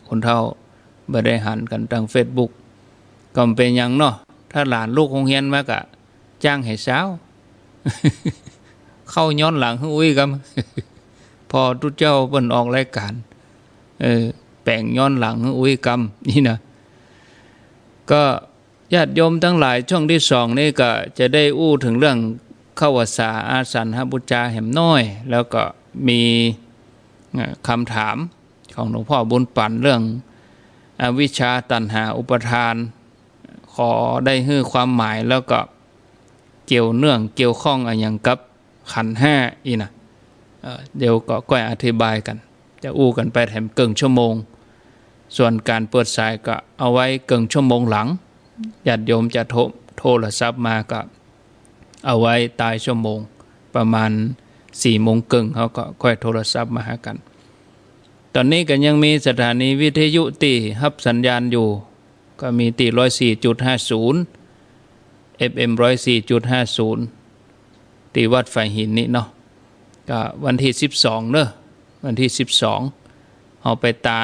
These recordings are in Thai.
คนเฒ่าบ่ได้หันกันทาง Facebook ก็เป็นหยังเนาะถ้าหลานลูกโรงเรียนมาก็จ้างให้สาว เข้าย้อนหลังอุ้ยกัน พอทุกเจ้าเพิ่นออกรายการแปลงย้อนหลังอุ้ยกำนี่นะก็ญาติโยมทั้งหลายช่วงที่2นี่ก็จะได้อู้ถึงเรื่องเข้าวัสาอาสันหบูชาแห่มน้อยแล้วก็มีคำถามของหลวงพ่อบุญปันเรื่องอวิชชาตัณหาอุปทานขอได้ให้ความหมายแล้วก็เกี่ยวเนื่องเกี่ยวข้องอะไรอย่างกับขันธ์5อีนะเดี๋ยวก็ค่อยอธิบายกันจะอู้กันไปแถมเกินชั่วโมงส่วนการเปิดสายก็เอาไว้เกินชั่วโมงหลังญาติโยมจะโทรศัพท์มาก็เอาไว้ตายชั่วโมงประมาณ4 โมงครึ่งเขาก็ค่อยโทรศัพท์มาหากันตอนนี้ก็ยังมีสถานีวิทยุตีรับสัญญาณอยู่ก็มีตี 104.50 FM 104.50 ตีวัดไฟหินนี่เนาะก็วันที่12เนอะวันที่12เอาไปตา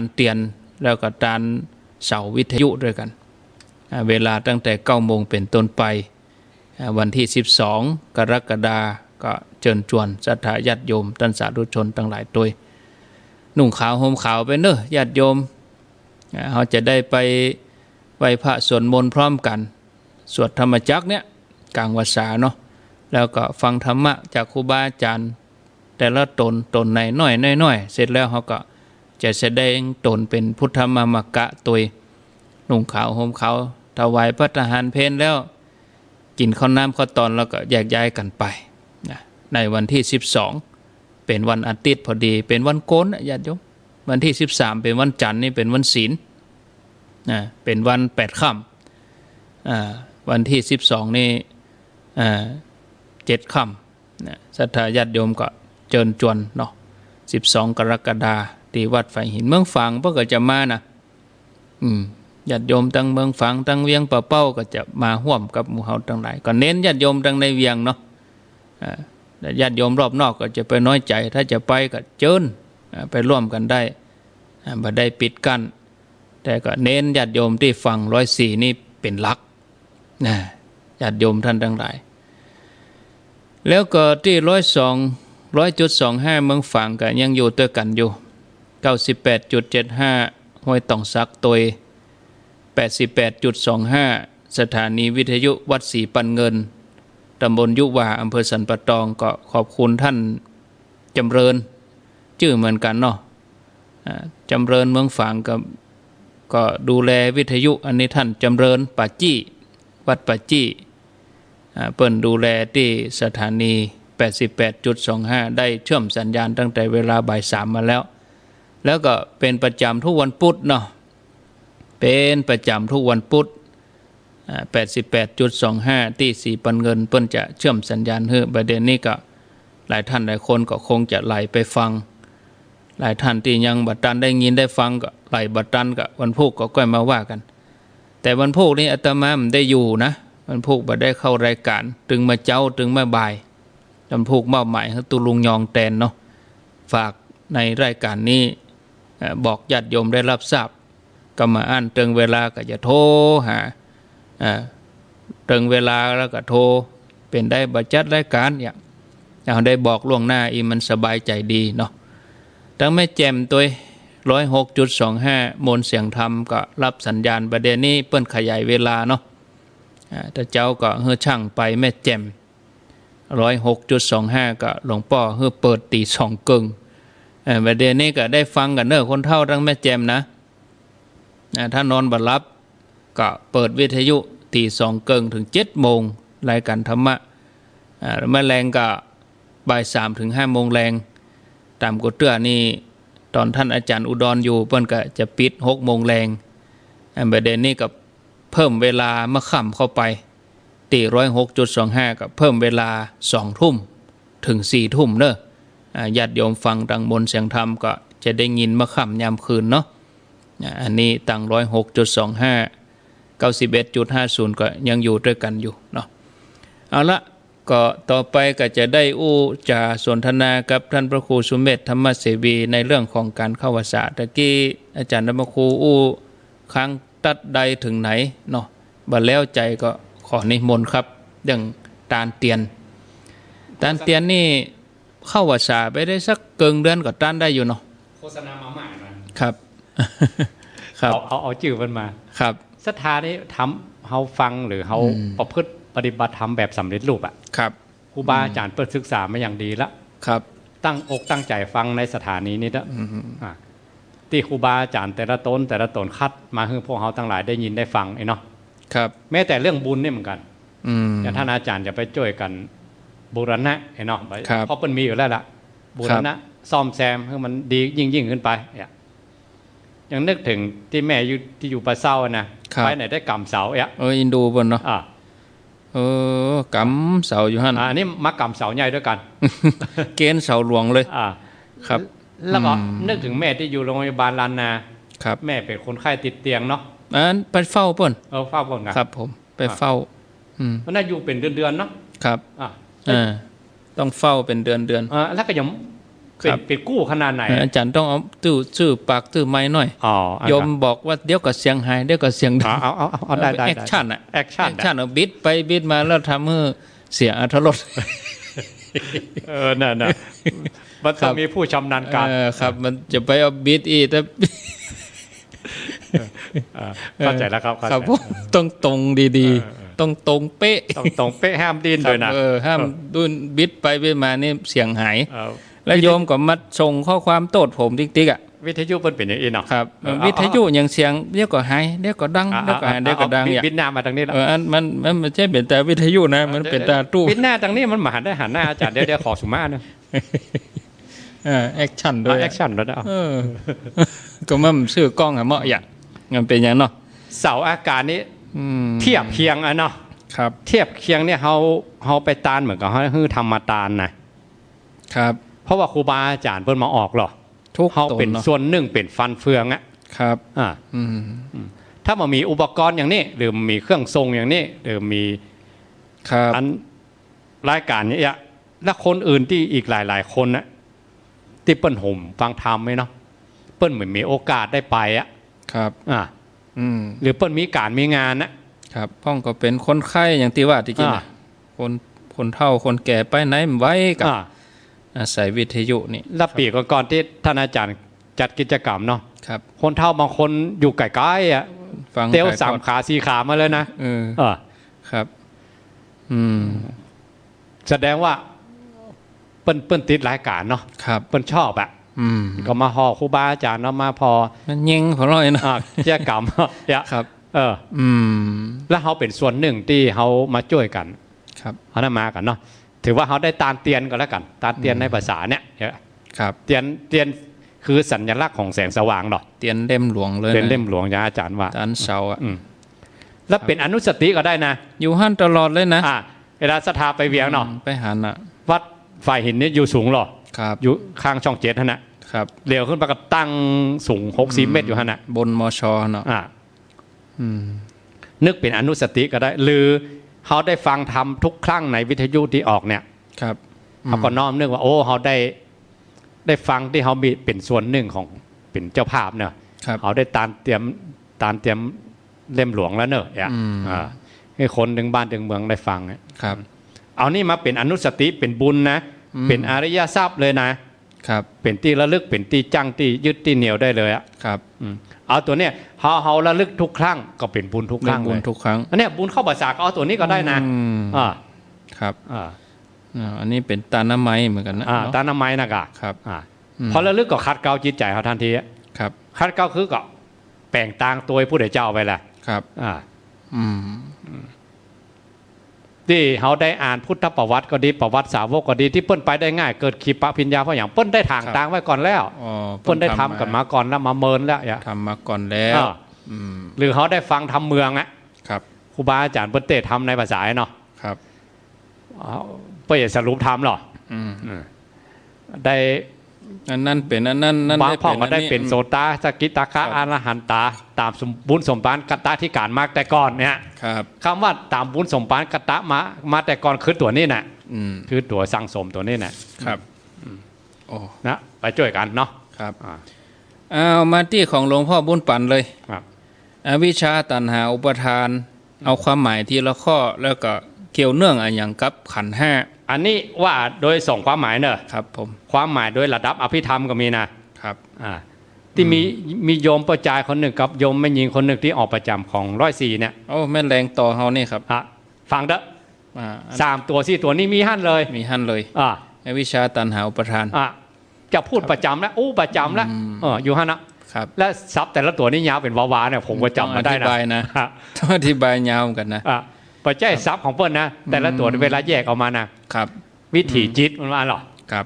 นเตียนแล้วก็ตานเสาวิทยุด้วยกันเวลาตั้งแต่ 9 โมงเป็นต้นไปวันที่12กรกฎาคมก็เชิญชวนศรัทธาญาติโยมท่านสาธุชนทั้งหลายด้วยนุ่งขาวห่มขาวไปเนอะญาติโยมเขาจะได้ไปไหว้พระสวดมนต์พร้อมกันสวดธรรมจักรเนี่ยกลางวรรษาเนาะแล้วก็ฟังธรรมะจากครูบาอาจารย์แต่ละตนในน้อยเสร็จแล้วเขาก็จะแสดงตนเป็นพุทธมามกะตัวนุ่งขาวห่มขาวถวายพระทหารเพลแล้วกินข้าวน้ำข้าวตอนแล้วก็แยกย้ายกันไปในวันที่12เป็นวันอาทิตย์พอดีเป็นวันโกนญาติโยมวันที่13เป็นวันจันทร์นี่เป็นวันศีลเป็นวัน8 ค่ำวันที่12นี่7 ค่ำศรัทธาญาติโยมก็เชิญชวนเนาะ12 กรกฎาคมที่วัดไฟหินเมืองฝางเพื่อก็จะมานะญาติโยมทั้งเมืองฝางทั้งเวียงป่าเป้าก็จะมาร่วมกับหมู่เฮาทั้งหลายก็เน้นญาติโยมทั้งในเวียงเนาะแต่ญาติโยมรอบนอกก็จะไปน้อยใจถ้าจะไปก็เชิญไปร่วมกันได้บ่ได้ปิดกั้นแต่ก็เน้นญาติโยมที่ฟัง104นี่เป็นหลักญาติโยมท่านทั้งหลายแล้วก็ที่102.25เมืองฝางก็ยังอยู่ด้วยกันอยู่ 98.75 ห้วยตองซักตย 88.25 สถานีวิทยุวัดศรีปันเงินตำบลยุวาอำเภอสันปะตองก็ขอบคุณท่านจำเริญชื่อเหมือนกันเนาะจำเริญเมืองฝางก็ดูแลวิทยุอันนี้ท่านจำเริญป่าจี้วัดป่าจี้เปิ้นดูแลที่สถานี 88.25 ได้เชื่อมสัญญาณตั้งแต่เวลาบ่าย 3มาแล้วก็เป็นประจำทุกวันพุธเนาะเป็นประจำทุกวันพุธ88.25 ที่สีปันเงินเปิ้นจะเชื่อมสัญญาณให้ประเด็นนี้ก็หลายท่านหลายคนก็คงจะไหลไปฟังหลายท่านที่ยังบัดตันได้ยินได้ฟังก็ไหลบัดตันก็วันพุธก็ค่อยมาว่ากันแต่วันพุธนี้อาตมาไม่ได้อยู่นะวันพุธบ่ได้เข้ารายการถึงมาเจ้าถึงมาบ่ายวันพุธมอบหมายให้ตุลุงยองแตนเนาะฝากในรายการนี้บอกญาติโยมได้รับทราบก็มาอ่านตึงเวลาก็จะโทรหาตึงเวลาแล้วก็โทรเป็นได้บัจัดรายการอย่างได้บอกล่วงหน้าอีมันสบายใจดีเนาะทั้งแม่แจ่มตัว 106.25 มนเสียงธรรมก็รับสัญญาณประเด็นนี้เปิ้นขยายเวลาเนาะแต่เจ้าก็เฮือช่างไปแม่แจ่ม 106.25 ก็หลวงพ่อเฮือเปิดตี2 กึ่งประเด็นนี้ก็ได้ฟังกันเนอะคนเฒ่าทั้งแม่แจ่มนะถ้านอนบ่หลับก็เปิดวิทยุตี2 กึ่งถึง7 โมงรายการธรรมะแม่แรงก็บ่าย 3 ถึง 5 โมงแรงตามกฎเตื้อนี่ตอนท่านอาจารย์อุดรอยู่เพิ่นก็จะปิด 6 โมงแรงประเด็นนี้ก็เพิ่มเวลาเมื่อค่ำเข้าไปตี 106.25 ก็เพิ่มเวลา 2 ทุ่มถึง 4 ทุ่มเนอะญาติโยมฟังดังมนต์เสียงธรรมก็จะได้ยินเมื่อค่ำยามคืนเนาะอันนี้ตั้ง 106.25 91.50 ก็ยังอยู่ด้วยกันอยู่เนาะเอาละ ก็ต่อไปก็จะได้จะสนทนากับท่านพระครูสุเมธธรรมเสวีในเรื่องของการเข้าวัดตะกี้อาจารย์ธรรมครูค้างตัดใดถึงไหนเนาะบัดแล้วใจก็ขอนิมนต์ครับเรื่องตาลเตียนนี่เข้าวัดไปได้สักเกินเดือนก็ต้านได้อยู่เนาะโฆษณามาใหม่ครับครับเอาชื่อมันมาครับศรัทธานี้ทำเฮาฟังหรือเฮาประพฤติปฏิบัติธรรมแบบสำเร็จรูปอ่ะครับครูบาอาจารย์เปิดศึกษามาอย่างดีแล้วครับตั้งอกตั้งใจฟังในสถานีนี้นะที่ครูบาอาจารย์แต่ละตนคัดมาให้พวกเขาทั้งหลายได้ยินได้ฟังไอ้เนาะครับแม้แต่เรื่องบุญนี่เหมือนกันอย่างท่านอาจารย์จะไปช่วยกันบูรณะไอ้เนาะเพราะมันมีอยู่แล้วล่ะบูรณะซ่อมแซมให้มันดียิ่งขึ้นไปยังนึกถึงที่แม่ที่อยู่ปะเศร้านะไปไหนได้กำเสาอินดูบนเนาะกำเสาอยู่ฮั่นอันนี้มากำเสาใหญ่ด้วยกันเกณฑ์เสาหลวงเลยครับแล้วก็นึกถึงแม่ที่อยู่โรงพยาบาลลานนาครับแม่เป็นคนไข้ติดเตียงเนาะไปเฝ้าเปิ้นเฝ้าเปิ้นครับผมไปเฝ้ามันน่าอยู่เป็นเดือนเนาะครับต้องเฝ้าเป็นเดือนแล้วก็ยังเป็นกู้ขนาดไหนอาจารย์ต้องเอาชื่อปากไม้หน่อยโยมบอกว่าเดี๋ยวก็เสียงหายเดี๋ยวก็เสียงดังเอาได้แอคชั่นแอคชั่นเอาบิดไปบิดมาแล้วทำให้เสียอรรถรสน่ะมันต้องมีผู้ชำนาญการครับมันจะไปเอาบิดอีแต่เข้าใจแล้วครับครับต้องตรงดีๆต้องตรงเป๊ะห้ามดิ้นเลยนะห้ามดุนบิดไปบิดมานี่เสียงหายแล้วโยมก็มาส่งข้อความโต้ผมติ๊กวิทยุเป็นอย่างนี้เนาะครับวิทยุอย่างเสียงเดี๋ยวก็หายเดี๋ยวก็ดังเดี๋ยวก็หายเดี๋ยวก็ดังบิดหน้ามาทางนี้แล้วมันไม่ใช่เป็นแต่วิทยุนะมันเป็นแต่ตู้บิดหน้าทางนี้มันมาหันได้หันหน้าอาจารย์เดี๋ยวขอสุมาเนาะแอคชั่นด้วยแอคชั่นแล้วก็มันชื่อกล้องอะเหมาะอย่างมันเป็นอย่างเนาะเสาอากาศนี้เทียบเคียงอะเนาะครับเทียบเคียงเนี่ยเขาไปตานเหมือนกับเขาคือทำมาตานนะครับเพราะว่าครูบาอาจารย์เพิ่นมาออกหรอเขาเป็นส่วนหนึ่งเป็นฟันเฟืองอะครับถ้ามันมีอุปกรณ์อย่างนี้หรือมีเครื่องทรงอย่างนี้หรือมีอันรายการนี้และคนอื่นที่อีกหลายๆคนนะที่เปิ้นห่มฟังธรรมไหมเนาะเปิ้นเหมือนมีโอกาสได้ไปครับหรือเปิ้นมีการมีงานนะครับพ่องก็เป็นคนไข้อย่างที่ว่าที่จริงคนเฒ่าคนแก่ไปไหนไว้กับอาศัยวิทยุนี่แล้วปีก่อนที่ท่านอาจารย์จัดกิจกรรมเนาะครับคนเฒ่าบางคนอยู่ไกลๆเตี้ยว3 ขา 4 ขามาเลยนะครับแสดงว่าเปิ้นติดรายการเนาะเปิ้นชอบก็มาห่อครูบาอาจารย์เนาะมาพอมันยิงพอร้อยนะกิจกรรมครับแล้วเขาเป็นส่วนหนึ่งที่เขามาช่วยกันครับเขาได้มากันเนาะถือว่าเขาได้ตานเตียนกันแล้วกันตานเตียนในภาษาเนี่ยครับเตียนคือสัญลักษณ์ของแสงสว่างเนาะเตียนเล่มหลวงเลยเตียนเล่มหลวงอย่างอาจารย์ว่าตานเสาแล้วเป็นอนุสติก็ได้นะอยู่หั่นตลอดเลยนะเวลาศรัทธาไปเวียงเนาะไปหันวัดฝ่ายหินนี่อยู่สูงหรอครับอยู่ข้างช่อง7นะครับเลี้ยวขึ้นไปก็ตั้งสูง60 เมตรอยู่หั่นบนมชเนาะนึกเป็นอนุสติก็ได้หรือเขาได้ฟังธรรมทุกครั้งในวิทยุที่ออกเนี่ยครับเขาก็น้อมนึกว่าโอ้เขาได้ฟังที่เขามีเป็นส่วนหนึ่งของเป็นเจ้าภาพเนี่ยเขาได้ตานเตรียมเล่มหลวงแล้วเนอะให้คนถึงบ้านถึงเมืองได้ฟังครับเอานี่มาเป็นอนุสติเป็นบุญนะเป็นอริยทรัพย์เลยนะครับเป็นที่ระลึกเป็นที่จังที่ยึดที่เหนียวได้เลยครับเอาตัวเนี้ยเขาระลึกทุกครั้งก็เป็นบุญทุกครั้งบุญทุกครั้งอันนี้บุญเข้าภาษาก็เอาตัวนี้ก็ได้นะครับอันนี้เป็นตาน้ำไม้เหมือนกันนะตาน้ำไม้นะกะครับพอระลึกก็ขัดเกลาจิตใจเขาทันทีครับขัดเกลาคือก็แปลงต่างตัวผู้ใดเจ้าไปแหละครับที่เขาได้อ่านพุทธประวัติก็ดีประวัติสาวกก็ดีที่เปิ้นไปได้ง่ายเกิดขีปะพิญญาเพราะอย่างเปิ้นได้ทางต่างไว้ก่อนแล้วเปิ้นได้ทำกันมาก่อนแล้วมาเมินแล้วทำมาก่อนแล้วหรือเขาได้ฟังทำเมืองครับครูบาอาจารย์เปิ้นเตะทำในภาษาเนาะครับเปิ้นสรุปทำหรอได้นั่นเป็นนั่นบางพ่อก็ได้เป็นโสตาสกิตาคะอรหันตาตามบุญสมปานกตะที่การมากแต่ก่อนเนี่ยครับคำว่าตามบุญสมปานกตะมาแต่ก่อนคือตัวนี้น่ะ คือตัวสังสมตัวนี้นะครับนะไปช่วยกันเนาะครับเอามาที่ของหลวงพ่อบุญปันเลยครับอวิชชาตัณหาอุปทานเอาความหมายทีละข้อแล้วก็เกี่ยวเนื่องอย่างกับขันธ์ห้าอันนี้ว่าโดยส่งความหมายเนอะครับผมความหมายโดยระดับอภิธรรมก็มีนะครับที่มีโยมประจายคนหนึ่งกับโยมแม่หญิงคนหนึ่งที่ออกประจำของ104เนี่ยโอ้แม่แรงต่อเฮานี่ครับฟังเด้อ3 ตัว4 ตัวนี้มีหั่นเลยอวิชชาตัณหาอุปทานจะพูดประจำแล้วประจำแล้วอยู่หั่นนะครับและซับแต่ละตัวนี้ยาวเป็นวาๆเนี่ยผมก็จำมาได้นะต้องอธิบายยาวกันนะปัจจัยซับของเปิ้ลนะแต่ละตัวเวลาแยกออกมานะครับวิถีจิตมันมาหรอครับ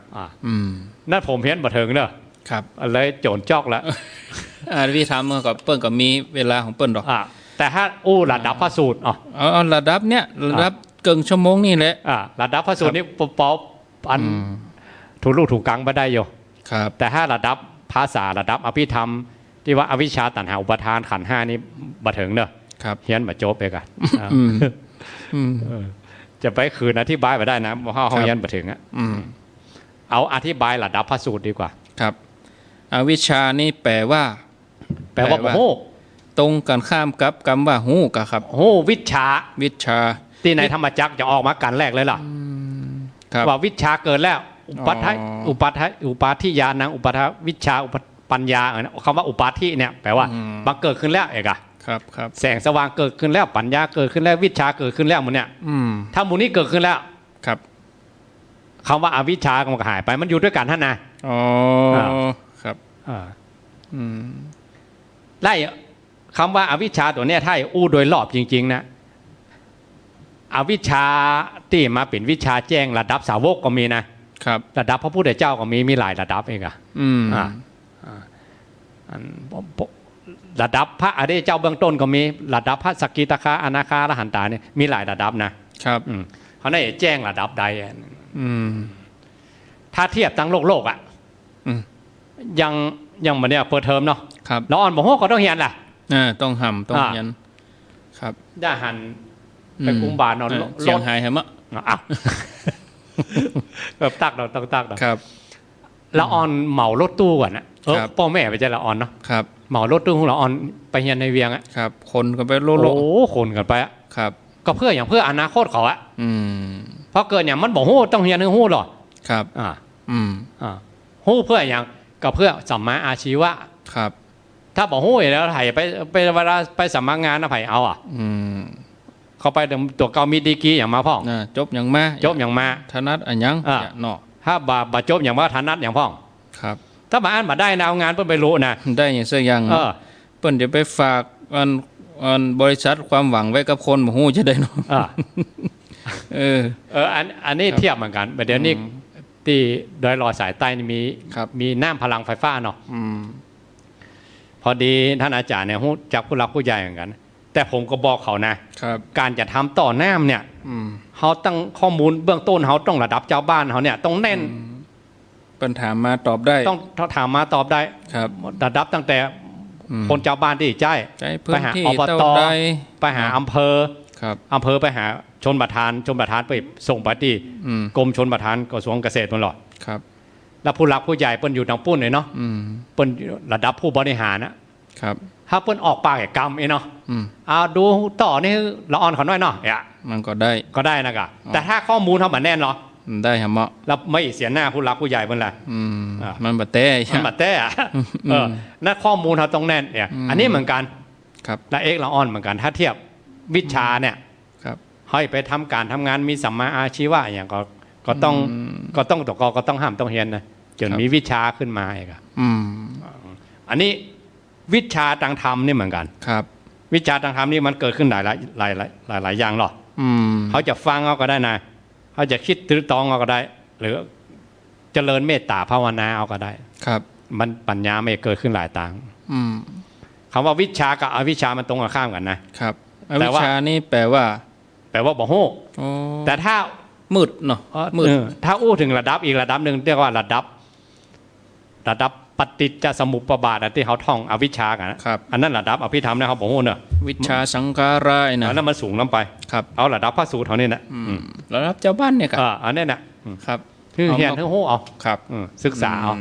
นั่นผมเพี้ยนบันเทิงเนอะครับเลยโจรจอกแล้ววิธีทำกับเปิ้ลก็มีเวลาของเปิ้ลหรอกแต่ถ้าระดับพระสูตรระดับเนี้ยระดับเกินชั่วโมงนี่แหละระดับพระสูตรนี่ปออันถูกลูกถูกกังมาได้อยู่ครับแต่ถ้าระดับภาษาระดับอภิธรรมที่ว่าอวิชชาตัณหาอุปทานขันธ์5นี่บันเทิงเนอะครับเฮียนมาโจบไปกันจะไปคืนอธิบายไปได้นะเพราะห้องยันมาถึงเอาอธิบายระดับพระสูตรดีกว่าครับอวิชชานี่แปลว่าโหตรงกันข้ามกับคำว่าหูกับครับโหวิชาที่ในธรรมจักรจะออกมากันแรกเลยล่ะว่าวิชาเกิดแล้วอุปาทิญาณังอุปาทวิชาปัญญาคำว่าอุปาทิเนี่ยแปลว่าบังเกิดขึ้นแล้วเอกครับแสงสว่างเกิดขึ้นแล้วปัญญาเกิดขึ้นแล้ววิชาเกิดขึ้นแล้วมันเนี่ยถ้ามูนี้เกิดขึ้นแล้วครับคำว่าอวิชชามันก็หายไปมันอยู่ด้วยกันท่านนะครับไล่คำว่าอวิชชาตัวเนี้ยถ้าอู้โดยรอบจริงๆนะอวิชชาที่มาเป็นวิชาแจ้งระดับสาวกก็มีนะครับระดับพระพุทธเจ้าก็มีหลายระดับเองระดับพระอริยเจ้าเบื้องต้นก็มีระดับพระสกิทาคาอนาคาอรหันตาเนี่ยมีหลายระดับนะครับเขาได้แจ้งระดับใดถ้าเทียบตั้งโลกยังมาเนี่ยเปิดเทอมเนาะแล้วอ่อนบอกโหก็ต้องเฮียนแหละต้องห่ำต้องเฮียนครับได้หันไปกุมบาลนอนเสียงหายเหรอมะแบบตักเราต้องตักเราครับละอ่อนเหมารถตู้ก่อนนะพ่อแม่ไปใจละอ่อนเนาะครับเหมารถตู้ของละอ่อนไปเฮียนในเวียงครับคนกันไปโลคนกันไปครับก็เพื่ออย่างเพื่ออนาคตเขาเพราะเกิดอย่างมันบอกโหต้องเฮียนหู้หรอครับหู้เพื่ออย่างก็เพื่อสัมมาอาชีวะครับถ้าบอกหู้แล้วไผ่ไปเวลาไปสมัครงานนะไผ่เอาเขาไปตัวเกามีดีกีอย่างมาพ่องจบอย่างมาธนัดอันยังเนาะถ้าบาจบอย่างว่าธนัดอย่างพ่องครับถ้าบาอันมาได้นะเอางานเพิ่นไปรู้นะได้อย่างเสียอย่างเพิ่นจะไปฝากบริษัทความหวังไว้กับคนบ่ฮู้จะได้เนาะอันนี้เทียบเหมือนกันเดี๋ยวนี้ที่โดยรอสายใต้มีน้ำพลังไฟฟ้าเนาะพอดีท่านอาจารย์เนี่ยจากผู้หลักผู้ใหญ่เหมือนกันแต่ผมก็บอกเขานะการจะทำต่อน้ำเนี่ยเขาตั้งข้อมูลเบื้องต้นเขาต้องระดับเจ้าบ้านเขาเนี่ยต้องแน่นปัญหามาตอบได้ต้องถามมาตอบได้ระดับตั้งแต่คนเจ้าบ้านที่ใจไปหาอบตไปหาอำเภอไปหาชนประธานไปส่งไปที่กรมชนประธานกระทรวงเกษตรมันหรอแล้วผู้หลักผู้ใหญ่เปิ้นอยู่ทางปุ้นเลยเนาะเปิ้นระดับผู้บริหารนะครับถ้าเปิ้นออกปากแก่กรรมเนาะดูต่อนี่ละอ่อนเขาน้อยเนาะมันก็ได้นะกะแต่ถ้าข้อมูลเขาแบบแน่นเหรอได้ครับเหมาะแล้วไม่เสียหน้าผู้หลักผู้ใหญ่เปิ้นแหละมันบัดเต้นั่นข้อมูลเขาต้องแน่นเนี่ยอันนี้เหมือนกันและเอกละอ่อนเหมือนกันถ้าเทียบวิชาเนี่ยให้ไปทำการทำงานมีสัมมาอาชีวะอย่างก็ต้องห้ามต้องเฮียนนะจนมีวิชาขึ้นมาอีกอันนี้วิชาทางธรรมนี่เหมือนกันครับวิชาทางธรรมนี่มันเกิดขึ้นหลายอย่างหรอเขาจะฟังเอาก็ได้นะเขาจะคิดตรึกตรองเอาก็ได้หรือเจริญเมตตาภาวนาเอาก็ได้ครับมันปัญญาไม่เกิดขึ้นหลายต่างคำว่าวิชากับอวิชามันตรงกันข้ามกันนะครับอวิชานี่แปลว่าบ่โหแต่ถ้ามืดเนาะมืดถ้าอู้ถึงระดับอีกระดับหนึ่งเรียกว่าระดับ ปฏิจจสมุปบาทที่เขาท่องอวิชชากันนะครับ อันนั้นระดับอภิธรรมนะครับผมเนอะ วิชาสังการะนะ อันนั้นมันสูงล้ำไป ครับ เอาระดับพระสูตรเท่านี้นะ ระดับเจ้าบ้านเนี่ยครับ อันนี้นะ ครับ คือเฮียน เอามา ทั้งหูเอา ครับ ศึกษาเอา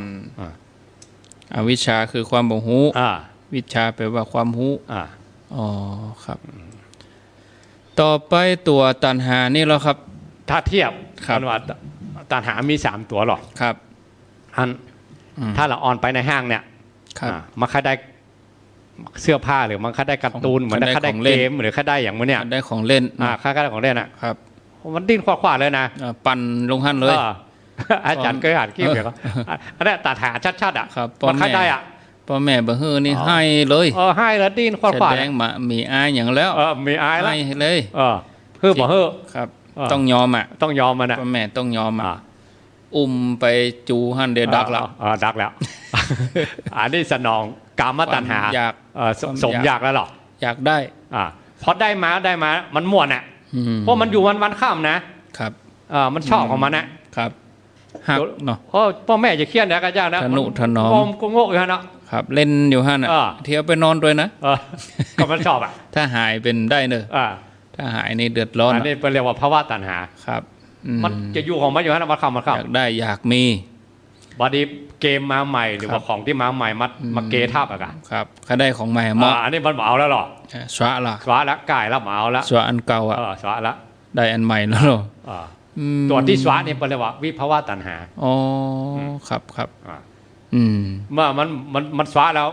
อวิชชาคือความบ่ฮู้ อ่า วิชาแปลว่าความฮู้ อ่า อ๋อครับ ต่อไปตัวตัณหานี่แล้วครับ ถ้าเทียบ ครับ อันว่าตัณหามี3ตัวหรอก ครับ อันถ้าเราออนไปในห้างเนี่ย ครับ มันค่าได้เสื้อผ้าหรือมันค่าได้การ์ตูนเหมือนค่าได้เกมหรือค่าได้อย่างมันเนี่ย ได้ของเล่น ค่าได้ของเล่นอ่ะ ครับ มันดิ้นขวาๆเลยนะ ปั่นลงหันเลย อาจารย์เคยอ่านคลิปเดี๋ยวอันนี้ตัดหาชัดๆอ่ะ ครับ มันค่าได้อ่ะ พ่อแม่บ่ฮื้อนี่ให้เลย ให้แล้วดิ้นขวา แสดงมามีอายอย่างแล้ว มีอายแล้ว ให้เลย เฮ้อบ่เฮ้อ ครับ ต้องยอมอ่ะ ต้องยอมมันอ่ะ พ่อแม่ต้องยอมอ่ะอุ้มไปจูหันเดดักแล้ว ดักแล้ว อันนี้สนองกามตัณหา อยาก สมอยากแล้วหรอ อยากได้ พอได้มามันม่วนอ่ะเพราะมันอยู่วันข้ามนะครับมันชอบของมันนะครับหักเนาะ พ่อแม่จะเครียดนะกันยากนะ ทนุถนอม ก็โง่อยู่เนาะ ครับเล่นอยู่หันอ่ะเที่ยวไปนอนด้วยนะ ก็มันชอบอ่ะ ถ้าหายเป็นได้เนอะถ้าหายนี่เดือดร้อน อันนี้เป็นเรียกว่าภาวะตัณหา ครับ มันจะอยู่ของมันอยู่ฮะมันเข้า อยากได้อยากมี บอดี้เกมมาใหม่หรือว่าของที่มาใหม่มาเกทับอะกัน ครับถ้าได้ของใหม่เหมาะ อันนี้มันเหมาแล้วหรอ สวะล่ะ สวะละก่ายแล้วเหมาแล้ว สวะอันเก่าอ่ะ สวะละ ได้อันใหม่แล้วเหรอ ตัวที่สวะนี่เป็นเรียกว่าวิภาวะตัณหา อ๋อครับเมื่อมันสวะแล้ว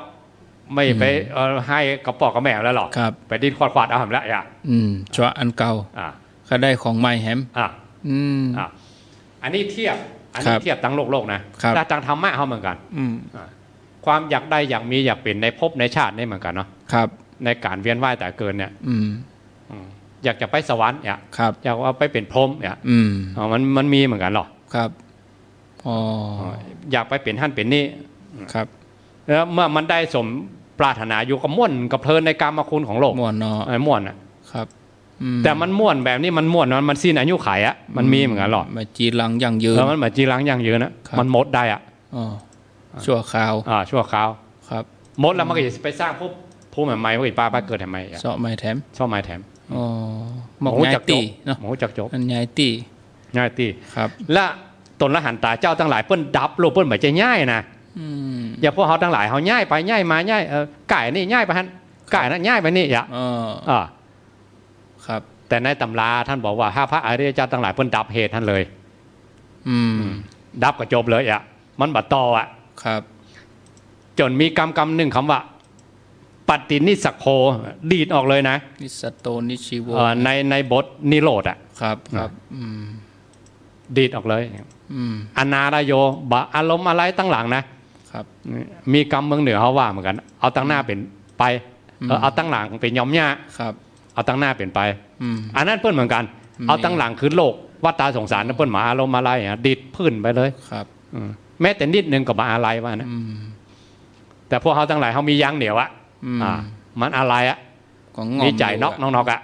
ไม่ไปให้กระป๋อกระแมวแล้วหรอก ครับ ไปดิ้นควาดเอาหำละอย่าสวะอันเก่าก็ได้ของใหม่แฮมอันนี้เทียบตั้งโลกนะแต่ตั้งธรรมะเขาเหมือนกันความอยากได้อยากมีอยากเป็นในภพในชาตินี่เหมือนกันเนาะในการเวียนว่ายแต่เกินเนี่ยอยากจะไปสวรรค์อยากว่าไปเป็นพรหมเนี่ยมันมีเหมือนกันหรอครับอยากไปเป็นท่านเป็นนี่ ครับแล้วเมื่อมันได้สมปรารถนาอยู่กับม่วนกับเพลินในกามคุณของโลกม่วนเนาะม่วนอ่ะครับแต่มันม่วนแบบนี้มันม่วนมันสิ้นอายุขัยอ่ะมันมีเหมือนกันหรอมาจีรังยั่งยืนแล้วมันมาจีรังยั่งยืนนะมันหมดได้อ่ะชั่วคราวชั่วคราวครับหมดแล้วมันก็จะไปสร้างผู้ใหม่ๆผู้อีป้าเกิดทำไมชอบไม้แถมหมอจักตีเนาะหมอจักจบอันย้ายตีครับและตนละหันตาเจ้าทั้งหลายเปิ้นดับโลกเปิ้นหมายใจง่ายนะอย่าพวกเขาทั้งหลายเขาง่ายไปง่ายมาง่ายไก่นี่ง่ายไปฮันไก่นั่นง่ายไปนี่อย่าครับแต่ในตำราท่านบอกว่าถ้าพระอริยเจ้าทั้งหลายเปิ้นดับเหตุท่านเลยดับก็จบเลยอ่ะมันบัดต่ออ่ะครับจนมีกรรมหนึ่งคำว่าปฏินิสโคดีดออกเลยนะนิสโตนิชิโวในบทนิโรธอ่ะครับดีดออกเลยอนาลโยบะอารมณ์อะไรตั้งหลังนะครับมีกรรมเมืองเหนือเขาว่าเหมือนกันเอาตั้งหน้าเป็นไปเอาตั้งหลังเป็นยอมย่าครับเอาตั้งหน้าเป็นไปอันนั้นเพื่อนเหมือนกันเอาตั้งหลังคือโลกวัฏฏะสงสารเพื่อนหมาอารมณ์อะไรดีดพื้นไปเลยครับแม้แต่นิดนึงก็มาอะไรวะนะแต่พวกเขาตั้งหลายเขามียางเหนียวอะมันอะไรอะมีใจนอกอะ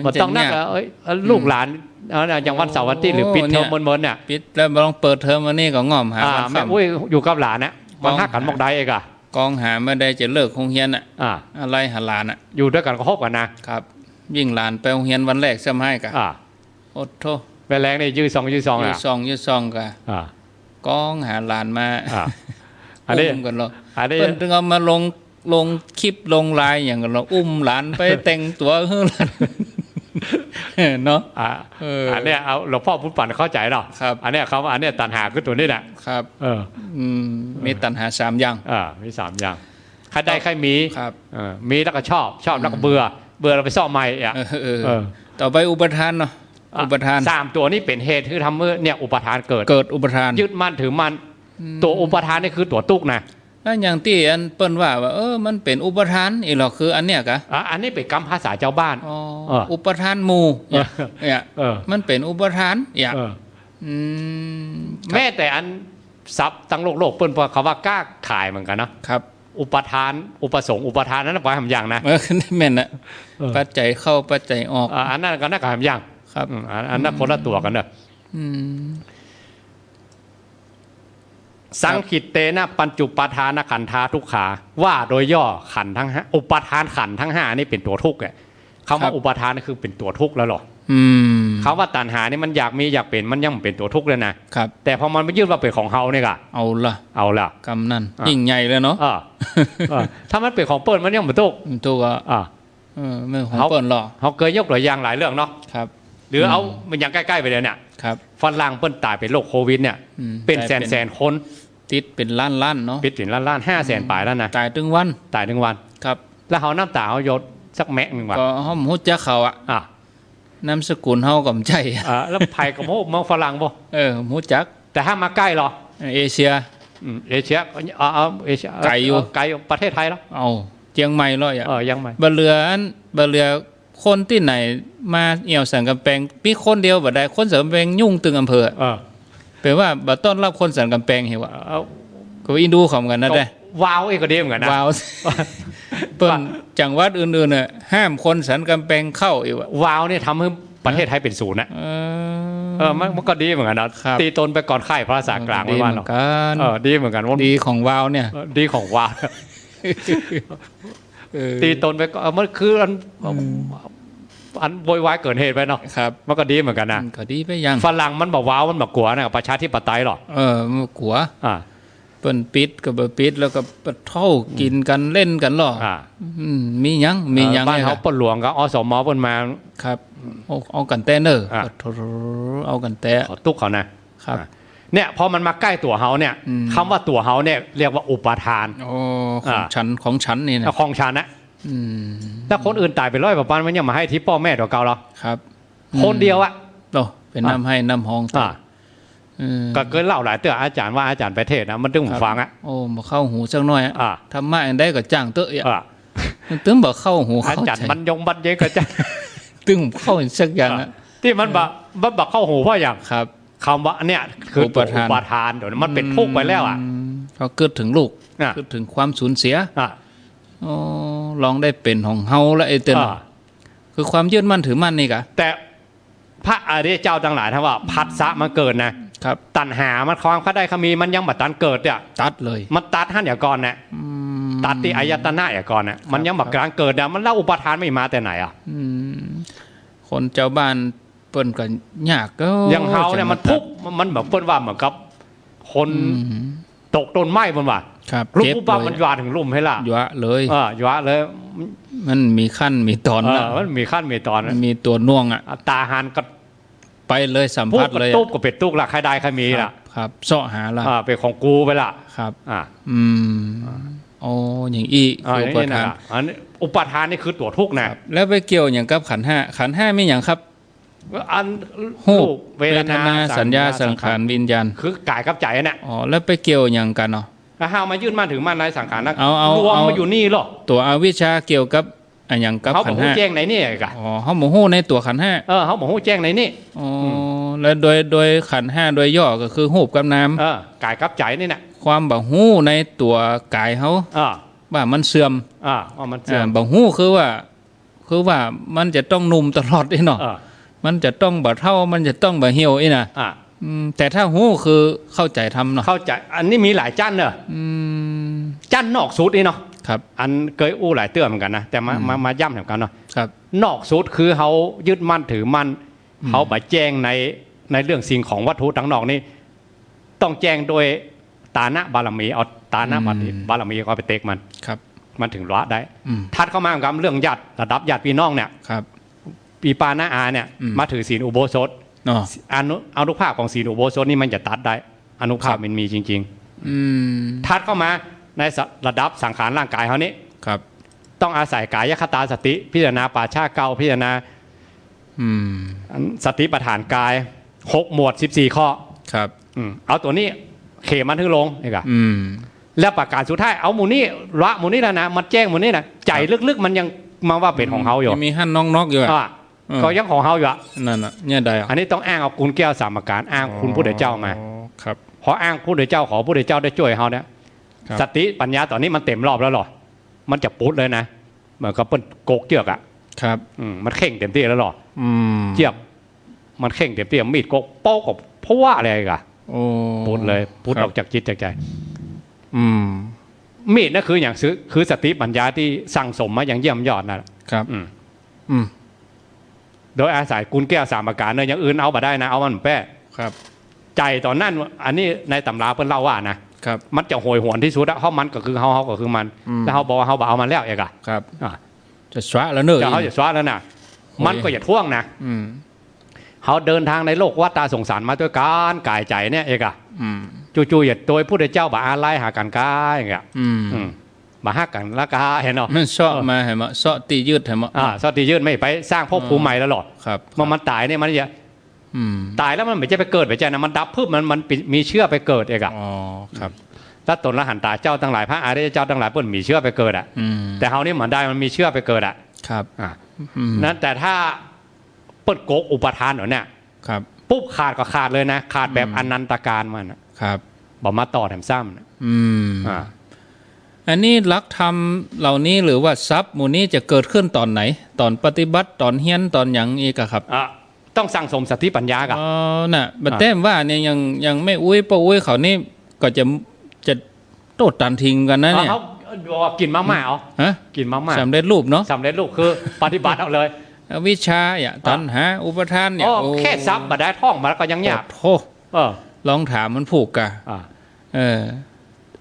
มันต้องนักลูกหลานอย่างวันเสาร์วันที่หรือปิดเทอมเมินเนี่ยปิดแล้วลองเปิดเทอมวันนี้ก็ง่อมหาแม่อุ้ยอยู่กับหลานนะมันหักกันมอกได้เองอะกองหาไม่ได้จะเลิกโรงเรียนอะไรหาหลานอยู่ด้วยกันก็คบกันนะครับยิ่งหลานไปโรงเรียนวันแรกซ้ำให้กันอดโทษไปแรงนี่ยืดซองยืดซองกันกองหาหลานมาอันนี้กันหรอเพิ่นถึงเอามาลงคลิปลงไลน์อย่างกันเราอุ้มหลานไปแต่งตัวเฮ้อหลานเนาะอันนี้เอาหลวงพ่อพุทธปั่นเข้าใจหรอครับอันนี้เขาว่าอันนี้ตัณหาคือตัวนี้แหละครับมีตัณหา3อย่างมี3อย่างใครได้ใครมีครับมีแล้วก็ชอบแล้วก็เบื่อเราไปซ่อมใหม่ต่อไปอุปทานเนาะอุปทาน3ตัวนี้เป็นเหตุที่ทำเมื่อเนี่ยอุปทานเกิดอุปทานยึดมั่นถือมั่นตัวอุปทานนี่คือตัวตุกนะแล้วอย่างที่อันเปิ้นว่ามันเป็นอุปทานอีหรอคืออันเนี้ยกะอันนี้เป็นกรรมภาษาเจ้าบ้านอุปทานหมู่เนี่ยมันเป็นอุปทานอย่างแม้แต่อันศัพท์ตั้งโลกเปิ้นพอเขาว่ากล้าขายเหมือนกันนะครับอุปทานอุปสงค์อุปทานนั้นปล่อยทำอย่างนะแม่นนะปัจจัยเข้าปัจจัยออกอันนั้นก็น่าทำอย่างครับอันนั้นคนละตัวกันเนอะ สังคิตเตนะปัญจุปทานขันธาทุกขาว่าโดยย่อขันทั้งห้าอุปทานขันทั้งห้านี่เป็นตัวทุกข์คำว่าอุปทานนี่คือเป็นตัวทุกข์แล้วหรอคำว่าตัณหานี่มันอยากมีอยากเป็นมันยังเป็นตัวทุกข์เลยนะครับแต่พอมันไปยึดว่าเป็นของเฮาเนี่ยก็เอาละกำนั่นยิ่งใหญ่เลยเนาะถ้ามันเป็นของเปิ้ลมันยังเป็นทุกข์ไม่ของเปิ้ลหรอเขาเคยยกตัวอย่างหลายเรื่องเนาะครับหรือเอามันยังใกล้ๆไปเลยเนี่ยครับฝรั่งเปิ้ลตายเป็นโรคโควิดเนี่ยเป็นแสนคนติดเป็นล้านเนาะติดเป็นล้าน500,000 ปลายแล้วนะตายถึงวันครับแล้วเขาน้ำตาเขาหยดสักแมะหนึ่งวันก็เขาหูจักเขานามสกุลเฮากับใจแล้วไผ่กับโมกมองฝรั่งบ่หูจักแต่ถ้ามาใกล้หรอเอเชียเอเชียไกลอยู่ประเทศไทยแล้วเอาเจียงใหม่ร้อยยังไม่บะเรือคนที่ไหนมาเอี่ยวสันกำแพงมีคนเดียวบ่ได้คนสันกำแพงยุ่งตึงอำเภอแปลว่าบ่ต้อนรับคนสันกำแพงเหรอวะก็อินดูของกันนั่นได้ว้าวเองก็ดีเหมือนกันนะว้าวเปิ้นจังหวัดอื่นๆน่ะห้ามคนสันกำแพงเข้าอีกว้าวเนี่ยทำให้ประเทศไทยเป็นศูนย์นะมันก็ดีเหมือนกันนะตีตนไปก่อนค่ายภาษากลางไว้ว่าหรอดีเหมือนกันว่าดีของว้าวเนี่ยดีของว้าวตีตนไปก็มันคืออันโวยวายเกิดเหตุไปเนาะครับมันก็ดีเหมือนกันนะก็ดีไปยังฝรั่งมันบอกว้าวมันบอกกลัวนะประชาธิปไตยหรอมันกลัวเปิ้นปิดก็บ่ปิดแล้วก็เท่ากินกันเล่นกันหรอมียังบ้านเฮาปนหลวงก็อสมเปิ้นมาครับเอากันแต่เนอเอากันแต่ตุกเขานะครับเนี่ยพอมันมาใกล้ตัวเฮาเนี่ยคำว่าตัวเฮาเนี่ยเรียกว่าอุปทานของฉันนี่นะของฉันนะถ้าคนอื่นตายไป100 กว่าปันมันยังมาให้ที่พ่อแม่ตัวเก่าหรอครับคนเดียวอะเป็นน้ำให้น้ำห้องก็เคยเล่าหลายเตื้ออาจารย์ว่าอาจารย์ไปเทศนะมันตึงฟังมาเข้าหูสักหน่อยทำมาอันได้ก็จ้างเตื้อตึงบอกเข้าหูอาจารย์มันยงบันเยก็จ้างตึงเข้าสักอย่างที่มันบอกเข้าหูเพราะอย่างครับคำว่าเนี่ยคืออุปทานเดี๋ยวมันเป็นทุกข์ไปแล้วเขาเกิดถึงลูกเกิดถึงความสูญเสียลองได้เป็นของเฮาและไอ้เตือนคือความยึดมั่นถือมั่นนี่กะแต่พระอริยเจ้าต่างหลายท่านว่าผัสสะมาเกิดนะครับตัณหามันความข้าได้ขมีมันยังบัดตันเกิดเนี่ยตัดเลยมันตัดท่านอย่างก่อนเนี่ยตัดที่อายตนะอย่างก่อนเนี่ยมันยังบัดกลางเกิดเนี่ยมันเล่าอุปทานไม่มาแต่ไหนคนเจ้าบ้านเปิ้นก็ยากก็อย่างเฮาเนี่ยมันทุกข์มันแบบเปิ้นว่าเหมือนกับคนตกต้นไม้เปิ้นว่าลูกปั๊บมันยาถึงลุ่มให้ล่ะยะเลยยะเลยมันมีขั้นมีตอนมันมีขั้นมีตอนมีตัวน่วงตาหันก็ไปเลยสัมผัสเลยตุ๊บก็เป็ดตุ๊กละใครได้ใครมีล่ะครับเสาะหาละเป็นของกูไปละครับโอ้อย่างอีอุปทานอันอุปทานนี่คือตัวทุกข์นะแล้วไปเกี่ยวอย่างกับขันห้าไม่อย่างครับอันรูปเวทนาสัญญาสังขารวิญญาณคือกายกับใจเนี่ยแล้วไปเกี่ยวอย่างกันเนาะถ้าห้ามายื่นมาถึงมันในสังขารนะเอามาอยู่นี่หรอตัวอวิชชาเกี่ยวกับอย่างกับขันห้าเขาบอกแจ้งไหนนี่กะเขาบอกหู้ในตัวขันห้าเขาบอกหู้แจ้งไหนนี่แล้วโดยขันห้าโดยย่อก็คือหูบกับน้ำกายกับใจนี่นะความบอกหู้ในตัวกายเขาว่ามันเสื่อมว่ามันเสื่อมบอกหู้คือว่ามันจะต้องนุ่มตลอดนี่เนาะมันจะต้องบ่เท่ามันจะต้องบ่เหี่ยวอีนะแต่ถ้าหู้คือเข้าใจทำเนาะเข้าใจอันนี้มีหลายจั่นเนอะจั่นนอกสุดนี่เนาะครับอันเคยอู้หลายเตื้อเหมือนกันนะแต่มาย่ำเหมือนกันเนาะครับนอกสุดคือเขายึดมั่นถือมั่นเขาไปแจ้งในเรื่องสิ่งของวัตถุทั้งนอกนี่ต้องแจ้งโดยตานะบารมีเอาตานะบารมีก็ไปเตกมันครับมันถึงละได้ทัดเข้ามากับเรื่องญาติระดับญาติพี่น้องเนี่ยครับปีปานาอาเนี่ยมาถือศีลอุโบสถอนุภาพของศีลอุโบสถนี่มันจะตัดได้อนุภาพมันมีจริงๆทัดเข้ามาในระดับสังขารร่างกายเขานี้ครับต้องอาศัยกายคตาสติพิจารณาป่าชาเก่าพิจารณาสติปัฏฐานกาย6 หมวด 14 ข้อครับเอาตัวนี้เขมันถึงลงนี่กะแล้วประการสุดท้ายเอาหมูนี่ละหมูนี่แล้วนะมันแจ้งหมูนี่นะใจลึกๆมันยังมาว่าเป็นของเขาอยู่มีหั่นน้องๆอยู่ก็ยังของเขาอยู่นั่นน่ะเนี่ยใดอันนี้ต้องอ้างเอาคุณแก้วสามการอ้างคุณผู้เดชเจ้ามาครับพออ้างผู้เดชเจ้าขอผู้เดชเจ้าได้ช่วยเขาเนี่ยสติปัญญาตอนนี้มันเต็มรอบแล้วหรอมันจะปุ๊ดเลยนะเหมือนกับเป็นโกกเจือกครับมันเข่งเต็มที่แล้วหรอเจือกมันเข่งเต็มที่มีดโกกโป๊กกับเพราะว่าอะไรกะ โอ้ พูดเลยพูด ครับ ออกจากจิตจากใจ อืม มีดนั่นคืออย่างคือสติปัญญาที่สั่งสมมาอย่างเยี่ยมยอดนะครับ อืม โดยอาศัยกุลแก้วสามประการเนี่ยอย่างอื่นเอาบ่ได้นะเอามันแป้ ครับ ใจตอนนั้นอันนี้ในตำราเพิ่นเล่าว่านะครับ มันจะโหยหวนที่สุดอะเพราะมันก็คือเฮาก็คือมันแล้วเฮาบอกว่าเฮาบ่เอามันแล้วเอกอะ ครับ อ่ะ จะสวะแล้วเนอะ จะเขาจะสวะแล้วนะมันก็อย่าท่วงนะ อืม เขาเดินทางในโลกวัฏฏะสงสารมาด้วยการกายใจเนี่ยเอกอะ อืม จู่ๆอย่าโดยผู้ใดเจ้าบ่อาไล่หากันกายอย่างเงี้ย อืม มาหักกันละกาเห็นเนาะ มันเซาะมาให้มาเซาะตียืดให้มา สติยืดไม่ไปสร้างภพภูมิใหม่แล้วหรอก ครับ เมื่อมันตายเนี่ยมันจะ อืม ตายแล้วมันไม่ใช่ไปเกิดไปใจนะมันดับพึ่มันมีเชื่อไปเกิดเอกอะ อ๋อครับ ถ้าตนละหันตาเจ้าทั้งหลายพระอริยเจ้าทั้งหลายเปิ้นมีเชื่อไปเกิดอะ อืม แต่เฮานี่เหมือนได้มันมีเชื่อไปเกิดอะ ครับ อ่ะ อืม นั้นแต่ถ้าเปิ้นโกกอุปทานเหรอเนี่ย ครับ ปุ๊บขาดก็ขาดเลยนะขาดแบบอนันตการมันอะ ครับ บอกมาต่อแถมซ้ำนะ อืม อ่า อันนี้หลักธรรมเหล่านี้หรือว่าทรัพย์หมู่นี้จะเกิดขึ้นตอนไหน ตอนปฏิบัติตอนเฮียนตอนหยังอีกอะครับ ต้องสั่งสมสติปัญญากับ อ๋อน่ะบัดแต้มว่าเนี่ยยังไม่อุ้ยปะอุ้ยเขานี่ก็จะโตดตันทิ้งกันนะเนี่ย เขาบอกว่ากินมากๆเอา ฮะ กินมาก สำเร็จรูปเนาะ ๆสำเร็จลูกคือปฏิบัติเอาเลย อวิชชาอย่าตัณหาอุปทานเนี่ย อ๋อ โอ้ แค่ซับมาได้ท่องมาแล้วก็ยังยาก โท เออ ลองถามมันผูกกะ อ่า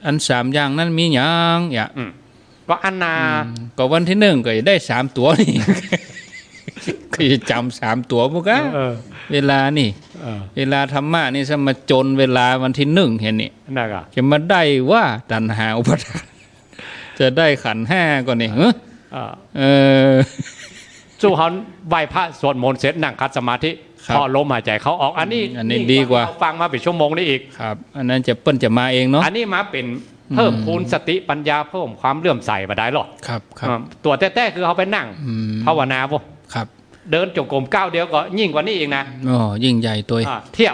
อันสามอย่างนั้นมีหยังอย่า ก็อันนา ก็วันที่หนึ่งก็ได้สามตัวนี่ คือจำสามตัวพวกะ เออ เวลานี่ เออ เวลาธรรมะนี่สมาจนเวลาวันที่หนึ่งเห็นนี่ นั่นก็ จะมาได้ว่าตัณหาอุปทาน จะได้ขันธ์ห้าก่อนนี่เอ เออ อ สู้เขาไหว้พระสวดมนต์เสร็จนั่งคัดสมาธิ ครับ พอลมหายใจเขาออกอันนี้ อันนี้ดีกว่า เรฟังมาเป็นชั่วโมงนี่อีก ครับ อันนั้นจะเปิ้นจะมาเองเนาะ อันนี้มาเป็นเพิ่มพูนสติปัญญาเพิ่มความเลื่อมใสมาได้หรอก ครับครับ ตัวแต้ๆคือเขาไปนั่ง ภาวนาบ่ ครับ เดินจงกรมก้าวเดียวก็ยิ่งกว่านี้อีกนะ อ๋อยิ่งใหญ่ตัว เที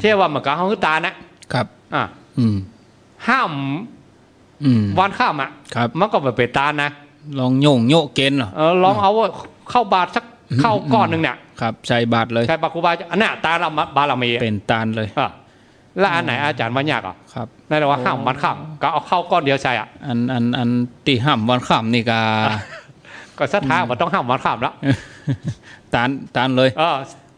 ยบว่ามันก็เขาคือตานะครับ อืม ห้าม อืม วันข้ามอ่ะ ครับ มันก็ไม่เป็นตานะ ลองโยกเกณฑ์เหรอ ลองเอาเข้าบาทสักเข้าก้อนหนึ่งเนี่ย ครับใส่บาทเลย ใช่ปะครูบาอันน่ะตาเราบารมี เป็นตาลเลย แล้วอันไหนอาจารย์ว่ายากอ่ะ ครับ นั่นแหละว่าห้ามวันข้ามก็เอาเข้าก้อนเดียวใช่อ่ะ อันตีห้ามวันข้ามนี่กา ก็สัทธามันต้องห้ามวันข้ามแล้ว ตาลเลย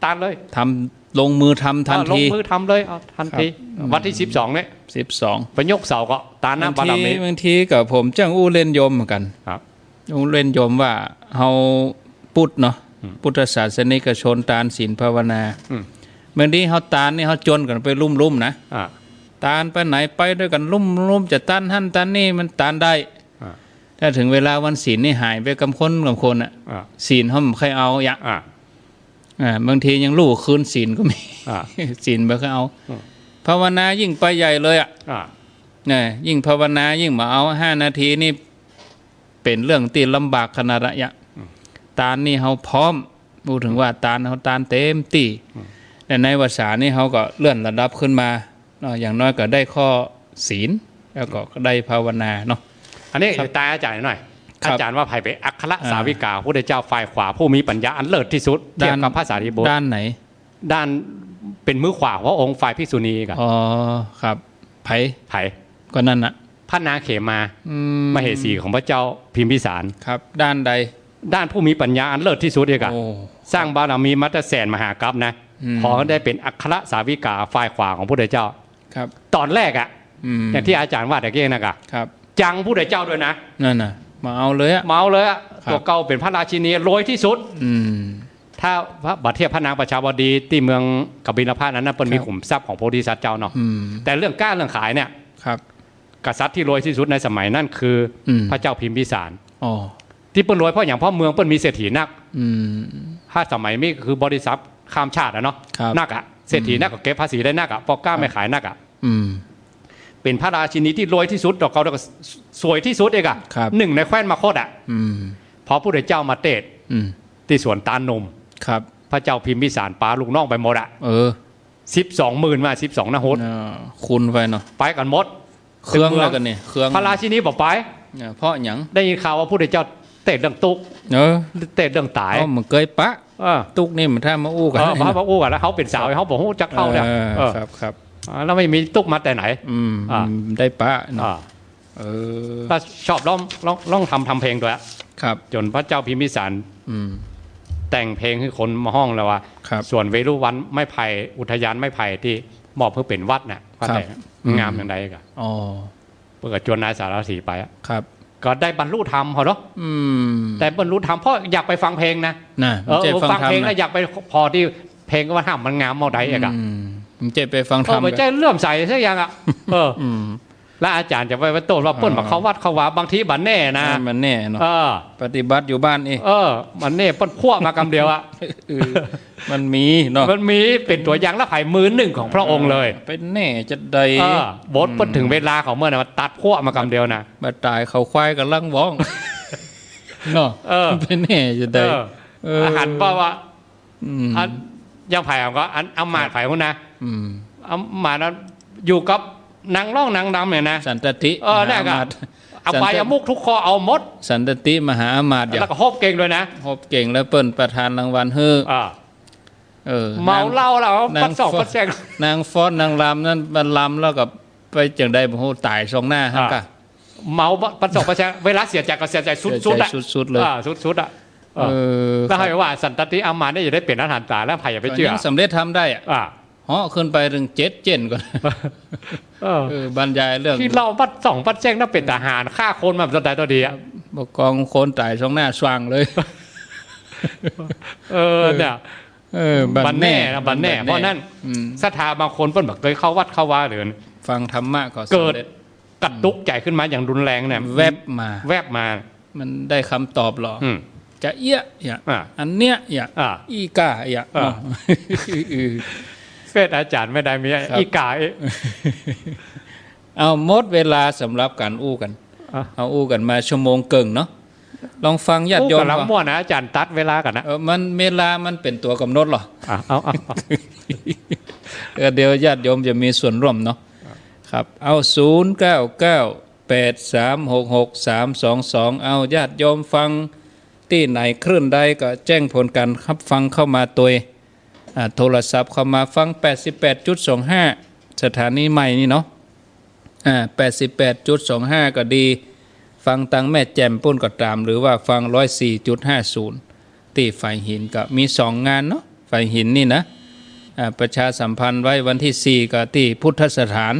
ตามเลย ทำลงมือทำทัน ลง ที มือทำเลยเอาทันที ครับ วันที่12เนี่ย 12 ไปยกเสาก็ตาหน้าบารมี บางทีกับผมจ้างอู้เล่นโยมเหมือนกัน ครับ อู้เล่นโยมว่าเฮาพุทธเนาะพุทธศาสนิกชนตานศีลภาวนาบางทีเฮาตานนี่เฮาจนกันไปลุ่มๆนะ ตานไปไหนไปด้วยกันลุ่มๆจะตันหั่นตันนี่มันตานได้ ถ้าถึงเวลาวันศีลนี่หายไปกับคนอ่ะศีลเขาไม่ค่อยเอาอย่างบางทียังลูกคืนศีลก็มีศีลไม่ค่อยเอาภาวนายิ่งไปใหญ่เลยอ่ะเนี่ยยิ่งภาวนายิ่งมาเอา5 นาทีนี่เป็นเรื่องตีลำบากขนาดระยะตานนี่เขาพร้อมพูดถึงว่าตานเขาตานเต็มตีแต่ในภาษานี่เขาก็เลื่อนระดับขึ้นมาอย่างน้อยก็ได้ข้อศีลแล้วก็ได้ภาวนาเนาะ อันนี้ตายอาจารย์หน่อยอาจารย์ว่าไผ่ไปอัครสาวิกาผู้ได้เจ้าฝ่ายขวาผู้มีปัญญาอันเลิศที่สุดเทียบกับพระสารีบุตร ด้านไหน ด้านเป็นมือขวาขององค์ฝ่ายภิกษุณีกัน อ๋อครับไผ่ ก็นั่นน่ะ พระนาเขมามาเหสีของพระเจ้าพิมพิสาร ครับ ด้านใด ด้านผู้มีปัญญาอันเลิศที่สุดเองอะ โอ้ สร้างบารมีมัตตแสนมหากัปนะขอได้เป็นอัครสาวิกาฝ่ายขวาของพระพุทธเจ้า ครับ ตอนแรกอะอย่างที่อาจารย์ว่าแต่เกี้นะกะ ครับ จังพระพุทธเจ้าด้วยนะ นั่นน่ะมาเอาเลยอะ เมาเลยอะ ครับ ตัวเก่าเป็นพระราชินีรวยที่สุด ถ้าพระบัตรเทียบพระนางประชาวดีที่เมืองกบิลพัทนั้นเป็นมีขุมทรัพย์ของโพธิสัตว์เจ้าเนาะแต่เรื่องกล้าเรื่องขายเนี่ย ครับ กษัตริย์ที่รวยที่สุดในสมัยนั้นคือพระเจ้าพิมพิสาร อ๋อ ที่เปิ้นรวยเพราะอย่างพ่อเมืองเปิ้นมีเศรษฐีนัก อืม ถ้าสมัยนี้คือบริษัทข้ามชาติอะเนาะ ครับ นักอะเศรษฐีนักก็เก็บภาษีได้นักอะเพราะกล้าไม่ขายนักอะ เป็นพระราชินีที่รวยที่สุดดอกเขาก็สวยที่สุดเองอะ ครับ หนึ่งในแคว้นมาโคตอะพอผู้ใดเจ้ามาเตดที่สวนตาลนม ครับ พระเจ้าพิมพิสารปาลูกน้องไปหมดอะ 12,000 มา 12 นะโฮด คุณไปเนาะ ไปกันหมด เครื่องแล้วกันเนี่ยเครื่อง พระราชินีบอกไป เพราะหยัง ได้ยินข่าวว่าผู้ใดเจ้าเตะเรื่องตุก เตะเรื่องตาย มันเคยปะตุกนี่มันถ้ามาอู้กัน พระอู้กันแล้วเขาเป็นสาวเขาบอกฮู้จักเขาเนี่ย ครับครับ แล้วไม่มีตุ๊กมาแต่ไหนได้ปะเนาะก็ชอบร้องทำเพลงด้วยครับจนพระเจ้าพิมพิสารแต่งเพลงให้คนมาห้องแล้วว่าส่วนเวรุวันไม้ไผ่อุทยานไม้ไผ่ที่มอบเพื่อเป็นวัดน่ะวัดไหนงามอย่างไรกันเพื่อจวนนายสารสีไปครับก็ได้บรรลุธรรมเหรอแต่บรรลุธรรมเพราะอยากไปฟังเพลงนะฟังเพลงแล้วอยากไปพอที่เพลงก็ว่าทำมันงามเมื่อใดอ่ะผมจะไปฟังธรรมไม่ใช่เลื่อมใสซะอย่างอ่ะแล้วอาจารย์จะไปโต้ว่าเปิ้ลมาเขาวัดเขาว่าบางทีบันแน่นะมันแน่เนาะปฏิบัติอยู่บ้านเองมันแน่เปิ้ลขั้วมากำเดียวอ่ะมันมีเนาะมันมีเป็นตัวอย่างและไผ่มือหนึ่งของพระองค์เลยเป็นแน่จะใดบทเปิ้ลถึงเวลาของเมื่อนะมันตัดขั้วมากำเดียวนะมาตายเขาควายกับลังว้องเนาะเป็นแน่จะใดอาหารเพราะว่ายังไผ่ก็เอาหมาดไผ่คนนะเอาหมาดนั้นอยู่กับนางร่องนางดำเนี่ยนะสันตติได้ก็เอาไปเอามุกทุกข้อเอาหมดสันตติมหาอมาตย์แล้วก็ฮบเก่งเลยนะฮบเก่งแล้วเปิ้นประธานรางวัลเฮ้เมาเหล้าเราปัดสองปัดแซงนางฟ้อนนางรำนั่นมันรำแล้วกับไปจังได้โอ้โหตายสองหน้าฮะก็เมาปัดสองปัดแซงเวลาเสียใจก็เสียใจสุดๆอ่ะสุดๆเลยสุดๆอ่ะแล้วให้ว่าสันตติอามาตย์ได้จะได้เปลี่ยนอาหารตาแล้วไผ่อย่าไปเชื่อสำเร็จทำได้ห่อขึ้นไปถึง7 เจนก่อนบรรยายเรื่องที่เราปัดสองปัดแจ้งน่าเป็นทหารฆ่าคนมาตัวใดตัวดีอ่ะบอกกองคนตายช่องหน้าสว่างเลยเนี่ยบันแน่บันแน่เพราะนั่นศรัทธาบางคนเพิ่นบอกเคยเข้าวัดเข้าว่าหรือฟังธรรมะก็เกิดกระตุกใจขึ้นมาอย่างรุนแรงเนี่ยแวบมามันได้คำตอบหรอจะเอี้ยอย่างอันเนี้ยอย่างอีกาอย่างเฟซอาจารย์ไม่ได้มีอีกาเอาหมดเวลาสำหรับการอู้กันเอาอู้กันมาชั่วโมงเกิงเนาะลองฟังญาติโยมก่อนมั่วนะอาจารย์ตัดเวลากันนะมันเวลามันเป็นตัวกำหนดหรอเดี๋ยวญาติโยมจะมีส่วนร่วมเนาะครับเอา0998366322เอาญาติโยมฟังที่ไหนคลื่นใดก็แจ้งผลการรับฟังเข้ามาตัวโทรศัพท์เข้ามาฟัง 88.25 สถานีใหม่นี่เนาะ88.25 ก็ดีฟังตังแม่แจ่มปุ้นก็ตามหรือว่าฟัง 104.50 ที่ฝ่ายหินก็มี2 งานเนาะฝ่ายหินนี่นะประชาสัมพันธ์ไว้วันที่4ก็ที่พุทธสถาน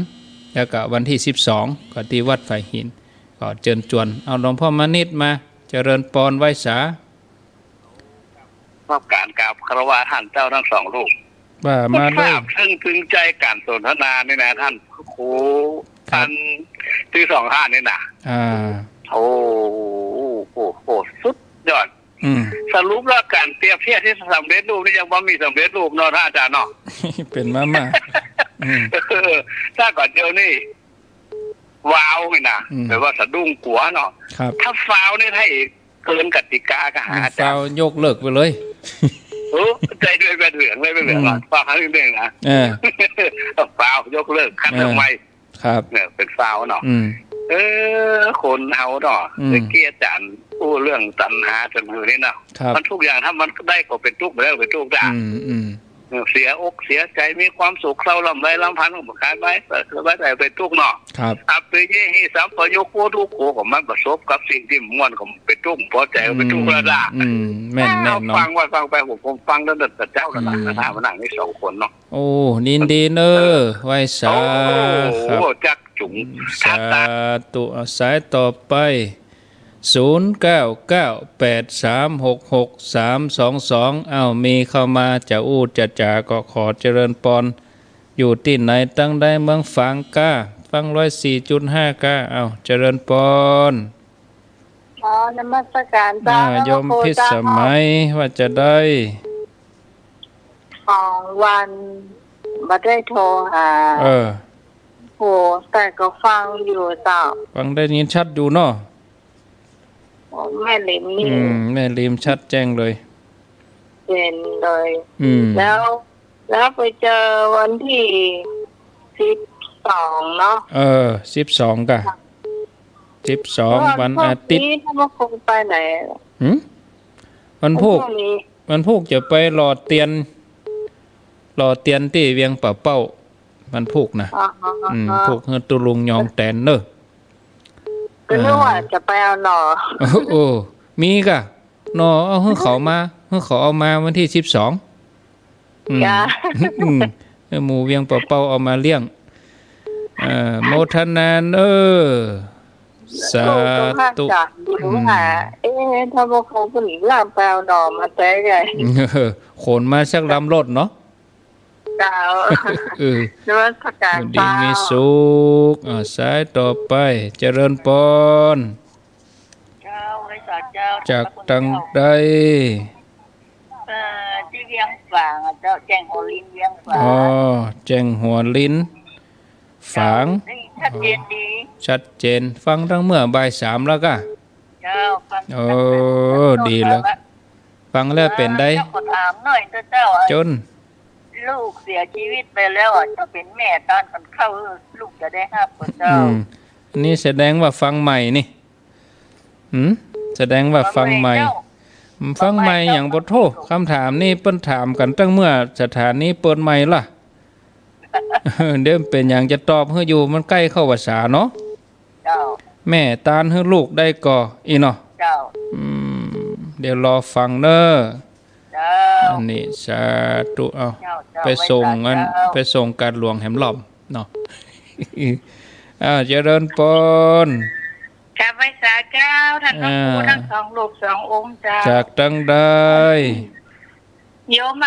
แล้วก็วันที่12ก็ที่วัดฝ่ายหินก็เชิญชวนเอาหลวงพ่อมานิดมาเจริญปอนไว้สาชอบการกราบคารวะท่านเจ้าทั้งสองรูปว่ามาด้วยซึ่งพึงใจการสนทนานี่นะท่านครูท่านที่2 ท่านนี่นะโอ้โหสุดยอดสรุปแล้วการเปรียบเทียบที่สำเร็จรูปนี่ยังว่ามีสำเร็จรูปเนาะท่านอาจารย์เนาะเป็นมาถ้าก่อนเดียวนี่ว้าวนี่นะแปลว่าสะดุ้งกัวเนาะถ้าฟาวนี่ให้เกินกติกาก็หาฟาวยกเลิกไปเลยใจด้วยเป็นเหลืองเลยเป็นเหลืองฟาวครั้งนึงนะฟาวยกเลิกคัดเรื่องใหม่ครับเนี่ยเป็นฟาวเนาะคนเอาเนาะเกียร์จันพูดเรื่องตัณหาจนมือนี่เนาะมันทุกอย่างถ้ามันได้ก็เป็นทุกข์ไปแล้วเป็นทุกข์ได้เสียอกเสียใจมีความสุขเศร้าลำไรลำพันธ์ของบุคคลไว้แต่เป็นทุกข์เนาะอับไปยี่หิสัมปยุกโคทุกโคของมันประสบกับสิ่งที่ม้วนของเป็นทุกข์พอใจเป็นทุกข์ระดับแม่นเนาะฟังไปผมฟังแล้วแต่เจ้าระดับนะมานั่งนี่2 คนเนาะโอ้ยินดีเนอไว้สาครับจักจุ๋งสาตุสายต่อไป0998366322อ้าวมีเข้ามาจะอู้จะก็ขอเจริญปอนอยู่ที่ไหนตั้งได้เมืองฝางก้าฟัง 104.5 ก้าอ้าวเจริญปอนนมัสการจ้าโยมพิสมัยว่าจะได้2 วันบ่ได้โทรหาโหแต่ก็ฟังอยู่จ้าฟังได้ยินชัดอยู่เนาะแม่ลิมนี่แม่ลิมชัดแจ้งเลยเป็นเลยแล้วไปเจอวันที่12เนาะ12ก่ะ12วันอาทิตย์ถ้ามาคงไปไหนวันพุธจะไปรอเตียนที่เวียงป่าเป้า มันผูกนะผูกเฮือตุลุงยองแตนเนอะก็นึกว่าจะไปเอาหน่อโอ้มีกะหน่อเอาเฮือเขามาเฮือเขาเอามาวันที่12หมูเวียงเป่าๆเอามาเลี้ยงโมทนาเนอสาธุถ้าพวกเขาผลิตลามแปลหน่อมาแต่ไงขนมาสักลำรถเนาะเจ้าด้วยประกาศดีมีสุขสายต่อไปเจริญปนจากตังใดที่เวียงฝางเจ้าแจ้งหัวลิ้นเวียงฝางแจ้งหัวลิ้นฝางชัดเจนดีชัดเจนฟังทั้งเมื่อบ่าย3แล้วก็เจ้าฟังดีแล้วฟังแล้วเป็นได้ถามหน่อยเจ้าจนลูกเสียชีวิตไปแล้วถ้าเป็นแม่ตอนคนเข้าลูกจะได้5เจ้านี่แสดงว่าฟังใหม่นี่แสดงว่าฟังใหม่อย่างบ่โทษคำถามนี่เปิ้นถามกันตั้งเมื่อสถานีเปิดใหม่ล่ะเดี๋ยวเป็นอย่างจะตอบให้อยู่มันใกล้เข้าภาษาเนาะแม่ตานให้ลูกได้ก่ออีเนาะเดี๋ยวรอฟังเด้ออันนี้สาธุเอาไปส่งงั้นไปส่งการหลวงแหมหล่อมเนาะเจริญปนข้าพเจ้าเจ้าท่านพระครูทั้ง2ลูก2องค์เจ้าจากตั้งได้โยม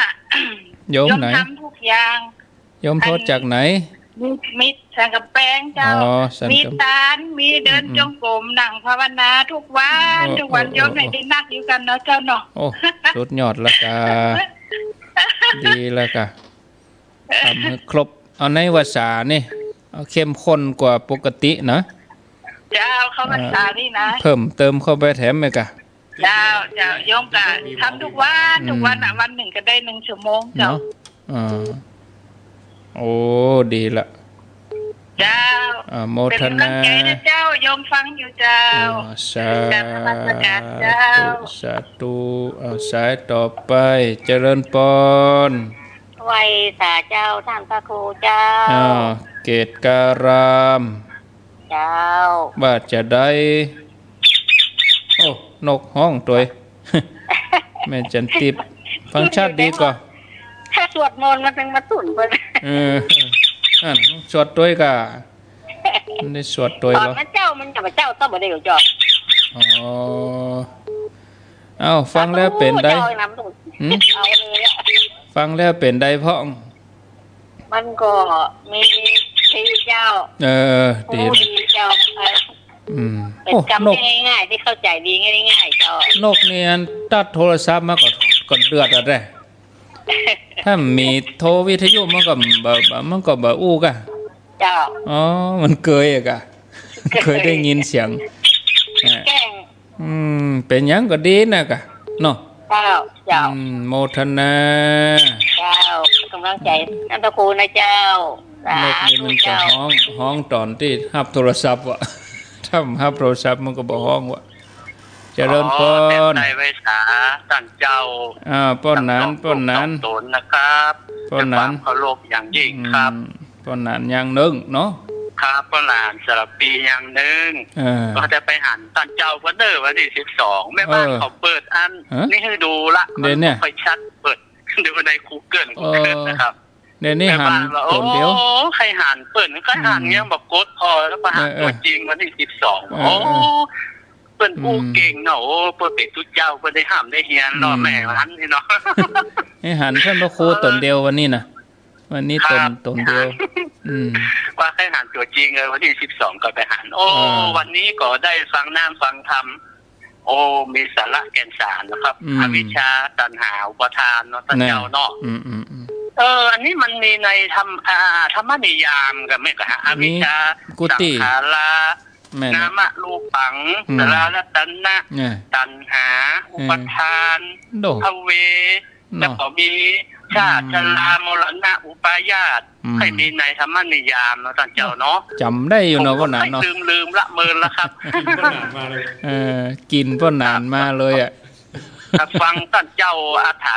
โยมไหนทำทุกอย่างโยมโทษจากไหนมีสังกะแปงเจ้ามีตาลมีเดินจงกรมนั่งภาวนาทุกวันโยมได้นักอยู่กันเนาะเจ้าเนาะโอ้สุดยอดละกะดีละกะทำให้ครบเอาในภาษานี่เอาเข้มข้นกว่าปกตินะเจ้าเข้าภาษานี่นะเพิ่มเติมเข้าไปแถมไหมกะเจ้าโยมกะทำทุกวันวันหนึ่งก็ได้1 ชั่วโมงเจ้าโอ้ดีละเจ้าโมทนาเจ้าโยมฟังอยู่เจ้าสาธุสายต่อไปเจริญปนไว้สาเจ้าท่านพระครูเจ้าเกตการามเจ้าบาดจะได้โอ้นกห้องตัวแม่จันติบฟังชัดดีกว่าถ้าสวดมนต์มันเป็นมาตุ่นไปสวดตัวก็ได้สวดตัวแล้วเจ้ามันจะมาเจ้าต้องมาได้หรือจ้ะฟังแล้วเป็นได้ฟังแล้วเป็นได้พ่อมันก็มีที่เจ้าดีเจ้าเป็นคำง่ายๆที่เข้าใจดีง่ายๆเจ้านกเนี่ยตัดโทรศัพท์มาก็เดือดอะไรถ้ามีโทรวิทยุมันก็บ่อู้กะเจ้ามันเกยกะเคยได้ยินเสียงแกล้งเป็นหยังก็ดีนะกะเนาะเจ้าโมทนาเจ้ากำลังใจนันทครูนะเจ้านกนี่มันจะห้องตอนที่รับโทรศัพท์วะถ้ารับโทรศัพท์มันก็บ่ห้องวะเจริญปนในไว้สาตั้งเจ้าป้นนั้นตนนะครับป้นนั้นเคารพอย่างยิ่งครับป้นนั้นอย่างนึงเนาะครับป้นนั้นสลับปีอย่างนึงก็จะไปหันตั้งเจ้าวันเดอร์วันที่12แม่บ้านเขาเปิดอันนี่ให้ดูละเนี่ยค่อยชัดเปิดดูใน Google นะครับเดี๋ยวนี้หันคนเดียวใครหันเปิดใครหันยังบอกกดพอแล้วก็หันตัวจริงวันที่12เปิ้นผู้เก่งเนาะเปิ้นเป็นทุกเจ้าเปิ้นได้ห้ามได้เฮียนเนาะแม่มันนี่เนาะให้หันท่านพระครูตนเดียววันนี้นะวันนี้ตนเดียวว่าใครหันตัวจริงเลยวันที่12ก็ไปหันวันนี้ก็ได้ฟังน้ำฟังธรรมมีสาระแก่นสารนะครับอวิชชาตัณหาอุปทานเนาะท่านเจ้าเนาะอันนี้มันมีในธรรมนิยามกับแม่กะอวิชชาสังขารานามารูปังสลาลตัณนะตัณหาอุปทานภเวแล้วก็มีชาติชรามรณะอุปาญาตให้มีในธรรมนิยามเนาะท่านเจ้าเนาะจำได้อยู่เนาะว่านั้นเนาะลืมละเมินแล้วครับกินป้อนนานมาเลยอ่ะ ถ้าฟังท่านเจ้า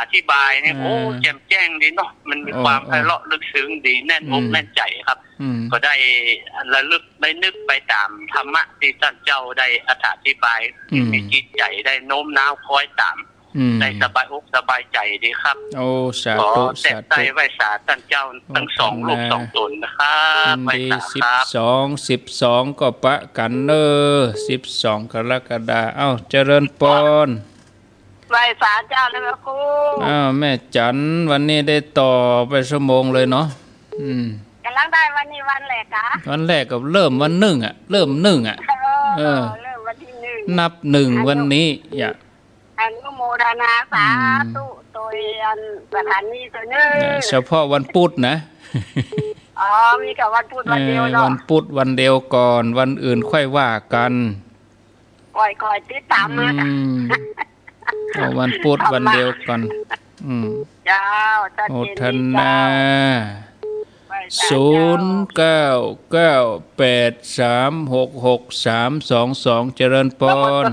อธิบายเนี่ยโอ้แจ่มแจ้งดีเนาะมันมีความไพเราะลึกซึ้งดีแน่นอกแน่นใจครับก็ได้ระลึกได้นึกไปตามธรรมะที่ท่านเจ้าได้อธิบายมีจิตใจได้โน้มน้าวคอยตามได้สบายอกสบายใจดีครับโอ้สาธุสาธุไว้สาท่านเจ้าทั้งสองลูกสองตนนะครับไว้สาครับ12ก็ปะกันเนอ12กรกฎาคมเจริญพรไว้สาเจ้าเลยครูแม่จันวันนี้ได้ต่อไปชั่วโมงเลยเนาะกำลังได้วันนี้วันแรกคะวันแรกก็เริ่มวัน1อ่ะเริ่ม1อ่ะเริ่มวันที่1นับ1วันนี้อย่าอนุโมทนาสาธุโดยสถานีตัวนึงเฉพาะวันพุธนะมีกับวันพุธวันเดียวเนาะวันพุธวันเดียวก่อนวันอื่นค่อยว่ากันค่อยติดตามมาวันพุธวันเดียวก่อนเจ้าโอทนา0998366322เจริญพร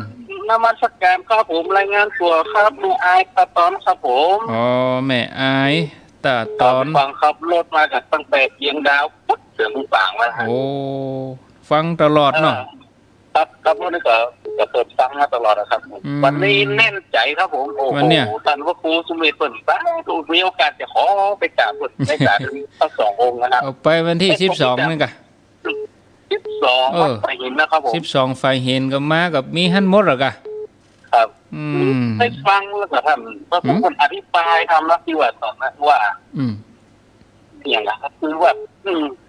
นมัสการครับผมรายงานตัวครับแม่อายตาตอนครับผมแม่อายตาตอนฟังครับรถมาจากตั้งแต่เชียงดาวปุ๊บเสียงปางมาฟังตลอดเนาะครับรถนี่ก็เปิดฟังมาตลอดนะครับวันนี้แน่นใจครับผมโอ้โหท่านพระครูสุเมธเปิ่นป้ามีโอกาสจะขอไปกราบได้กราบทั้ง2องค์นะครับเอาไปวันที่12นี่กะ12ไฟหินนะครับผม12ไฟหินกับมากับมีหั่นหมดหรอกะครับได้ฟังแล้วก็ท่านพระครูอธิบายทำแล้วที่ว่าตอนนั้นว่าอย่างไรครับคือว่า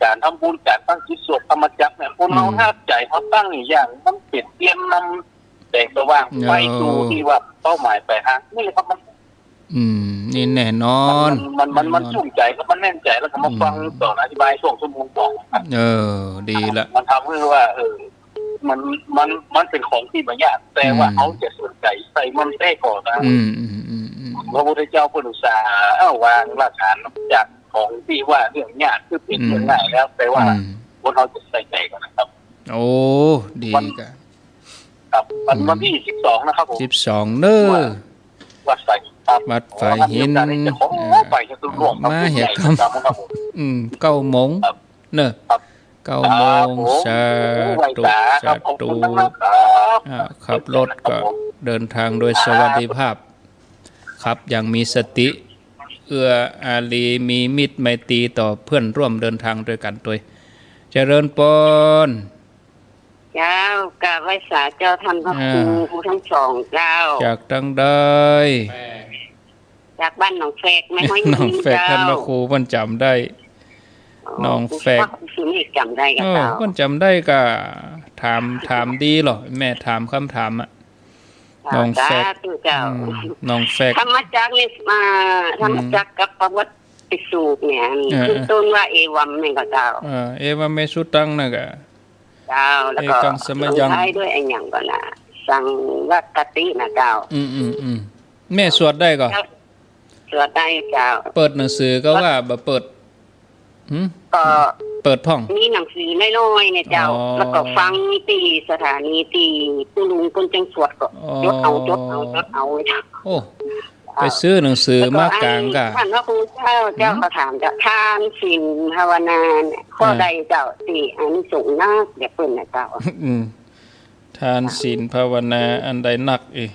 การทำบุญการตั้งจิตสวดธรรมจักรเนี่ยคนเราถ้าใจเขาตั้งอย่างมันเปลี่ยนเปลี่ยนนำแสงสว่างไปดูที่ว่าเป้าหมายไปฮะนี่ครับมันนี่แน่นอนมันชุ่มใจแล้วมันแน่นใจแล้วก็มาฟังต่ออธิบายช่วงชั่วโมงต่อดีละมันทำให้ว่ามันเป็นของที่บางอย่างแต่ว่าเขาจะสนใจใส่มันได้ก่อนนะพระพุทธเจ้าพุทธศาสนาวางหลักฐานจากของที่ว่าเรื่องยากคือผิดเรื่องง่ายแล้วแต่ว่าคนเราจะใส่ใจกันนะครับโอ้ดีกันครับวันที่12นะครับผม12เด้อวัดไฟวัดไฟหินมาเหตุการณ์9 โมงเนอะ9 โมงสาธุขับรถก็เดินทางโดยสวัสดิภาพขับอย่างมีสติเอื้ออารีมีมิตรไมตรีต่อเพื่อนร่วมเดินทางด้วยกันตัวเจริญพรเจ้ากราบไหว้สาเจ้าท่านพระครูทั้งสองเจ้าจากทางใดจากบ้านหนองแฝกไม่ห้อยหนองแฝกท่านพระครูเพิ่นจำได้หนองแฝกจำได้ก็เจ้าเพิ่นจำได้ก็ถามดีหรอแม่ถามคำถามน้องแฝกน้องแฝกธรรมจักรนี่มาธรรมจักรกับประวัติสูตรเนี่ยคือต้นว่าเอวัมนี่ก็เจ้าเอวัมเมสุตังน่ะก็เจ้าแล้วก็ใช้ด้วยไอ้หยังก็น่ะสังวัตตินะเจ้าแม่สวดได้ก็สวดได้เจ้าเปิดหนังสือก็ว่าบ่เปิดก็เปิดพ่องมีหนังสือน้อยๆเนี่ยเจ้าแล้วก็ฟังตีสถานีตีผู้ลุงคนจังสวดก็จดเอาโอ้ไปซื้อหนังสือมากลางกะท่านพระครูเจ้าก็ถามจะทานศีลภาวนาเนี่ยข้อใดเจ้าสิอันนี้สูงนักเดี๋ยวเพิ่นน่ะเจ้าทานศีลภาวนาอันใดหนักอีก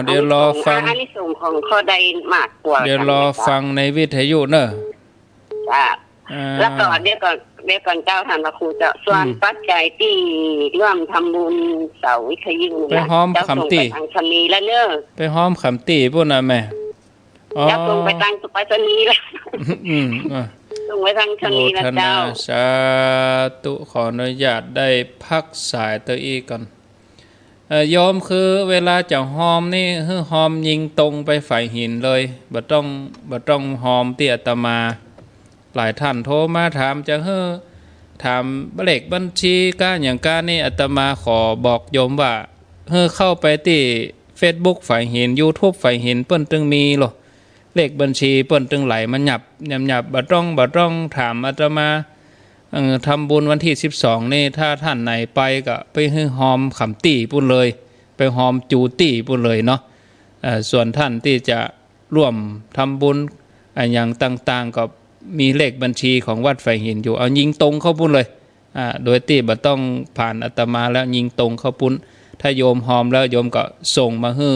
เดี๋ยวรอฟังอันนี้สูงของข้อใดมากกว่าเดี๋ยวรอฟังในวิทยุเนอะจ้าแล้วก็เดี๋ยวก่อนเจ้าท่านพระครูเจ้าส่วนปัจจัยที่ร่วมทำบุญเสาวิทยุไปห้อมคำตีทางชนีแล้วเนอะไปห้อมคำตีพุ่นน่ะแม่จะส่งไปทางไปชนีแล้วส่งไปทางชนีแล้วเจ้าสาธุขออนุญาตได้พักสายตัวอีกก่อนโยมคือเวลาจะหอมนี่คือหอมยิงตรงไปฝ่ายหินเลยบ่ต้องหอมที่อาตมาหลายท่านโทรมาถามจะถามเลขบัญชีการอย่างการนี่อาตมาขอบอกโยมว่าเข้าไปที่ Facebook ฝ่ายหิน YouTube ฝ่ายหินเปิ้นตึงมีหรอเลขบัญชีเปิ้นตึงไหลมันหยับบ่ต้องถามอาตมาทำบุญวันที่12นี่ถ้าท่านไหนไปก็ไปหอมขำตี้ปุ่นเลยไปหอมจูตี้ปุ่นเลยเนาะ ส่วนท่านที่จะร่วมทำบุญอย่างต่างๆก็มีเลขบัญชีของวัดไฟหินอยู่เอายิงตรงเข้าปุ้นเลยโดยที่บ่ต้องผ่านอาตมาแล้วยิงตรงเข้าปุ้นถ้าโยมหอมแล้วโยมก็ส่งมาให้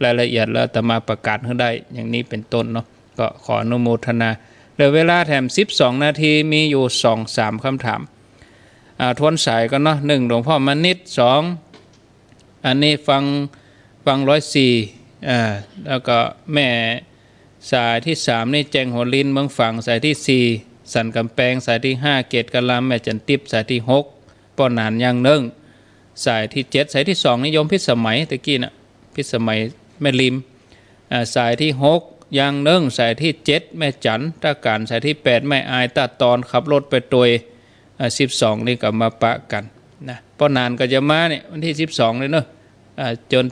รายละเอียดแล้วอาตมาประกาศให้ได้อย่างนี้เป็นต้นเนาะก็ขออนุโมทนาเหลือเวลาแถม12 นาทีมีอยู่ 2-3 คำถามทวนสายก็เนาะ1หลวงพ่อมณิต2อันนี้ฟัง104แล้วก็แม่สายที่3นี่แจงหัวลินเมืองฝั่งสายที่4สันกำแพงสายที่5เกตกะลาแม่จันติบสายที่6ป้อนานยังนึ่งสายที่7สายที่2นิยมพิสมัยตะกี้น่ะพิสมัยแม่ริมสายที่6ยังนึ่งสายที่7แม่จันตะการสายที่8แม่อายตาตอนขับรถไปตัว12นี่ก็มาปะกันนะป้อนานก็จะมาเนี่ยวันที่12เลยเนอะ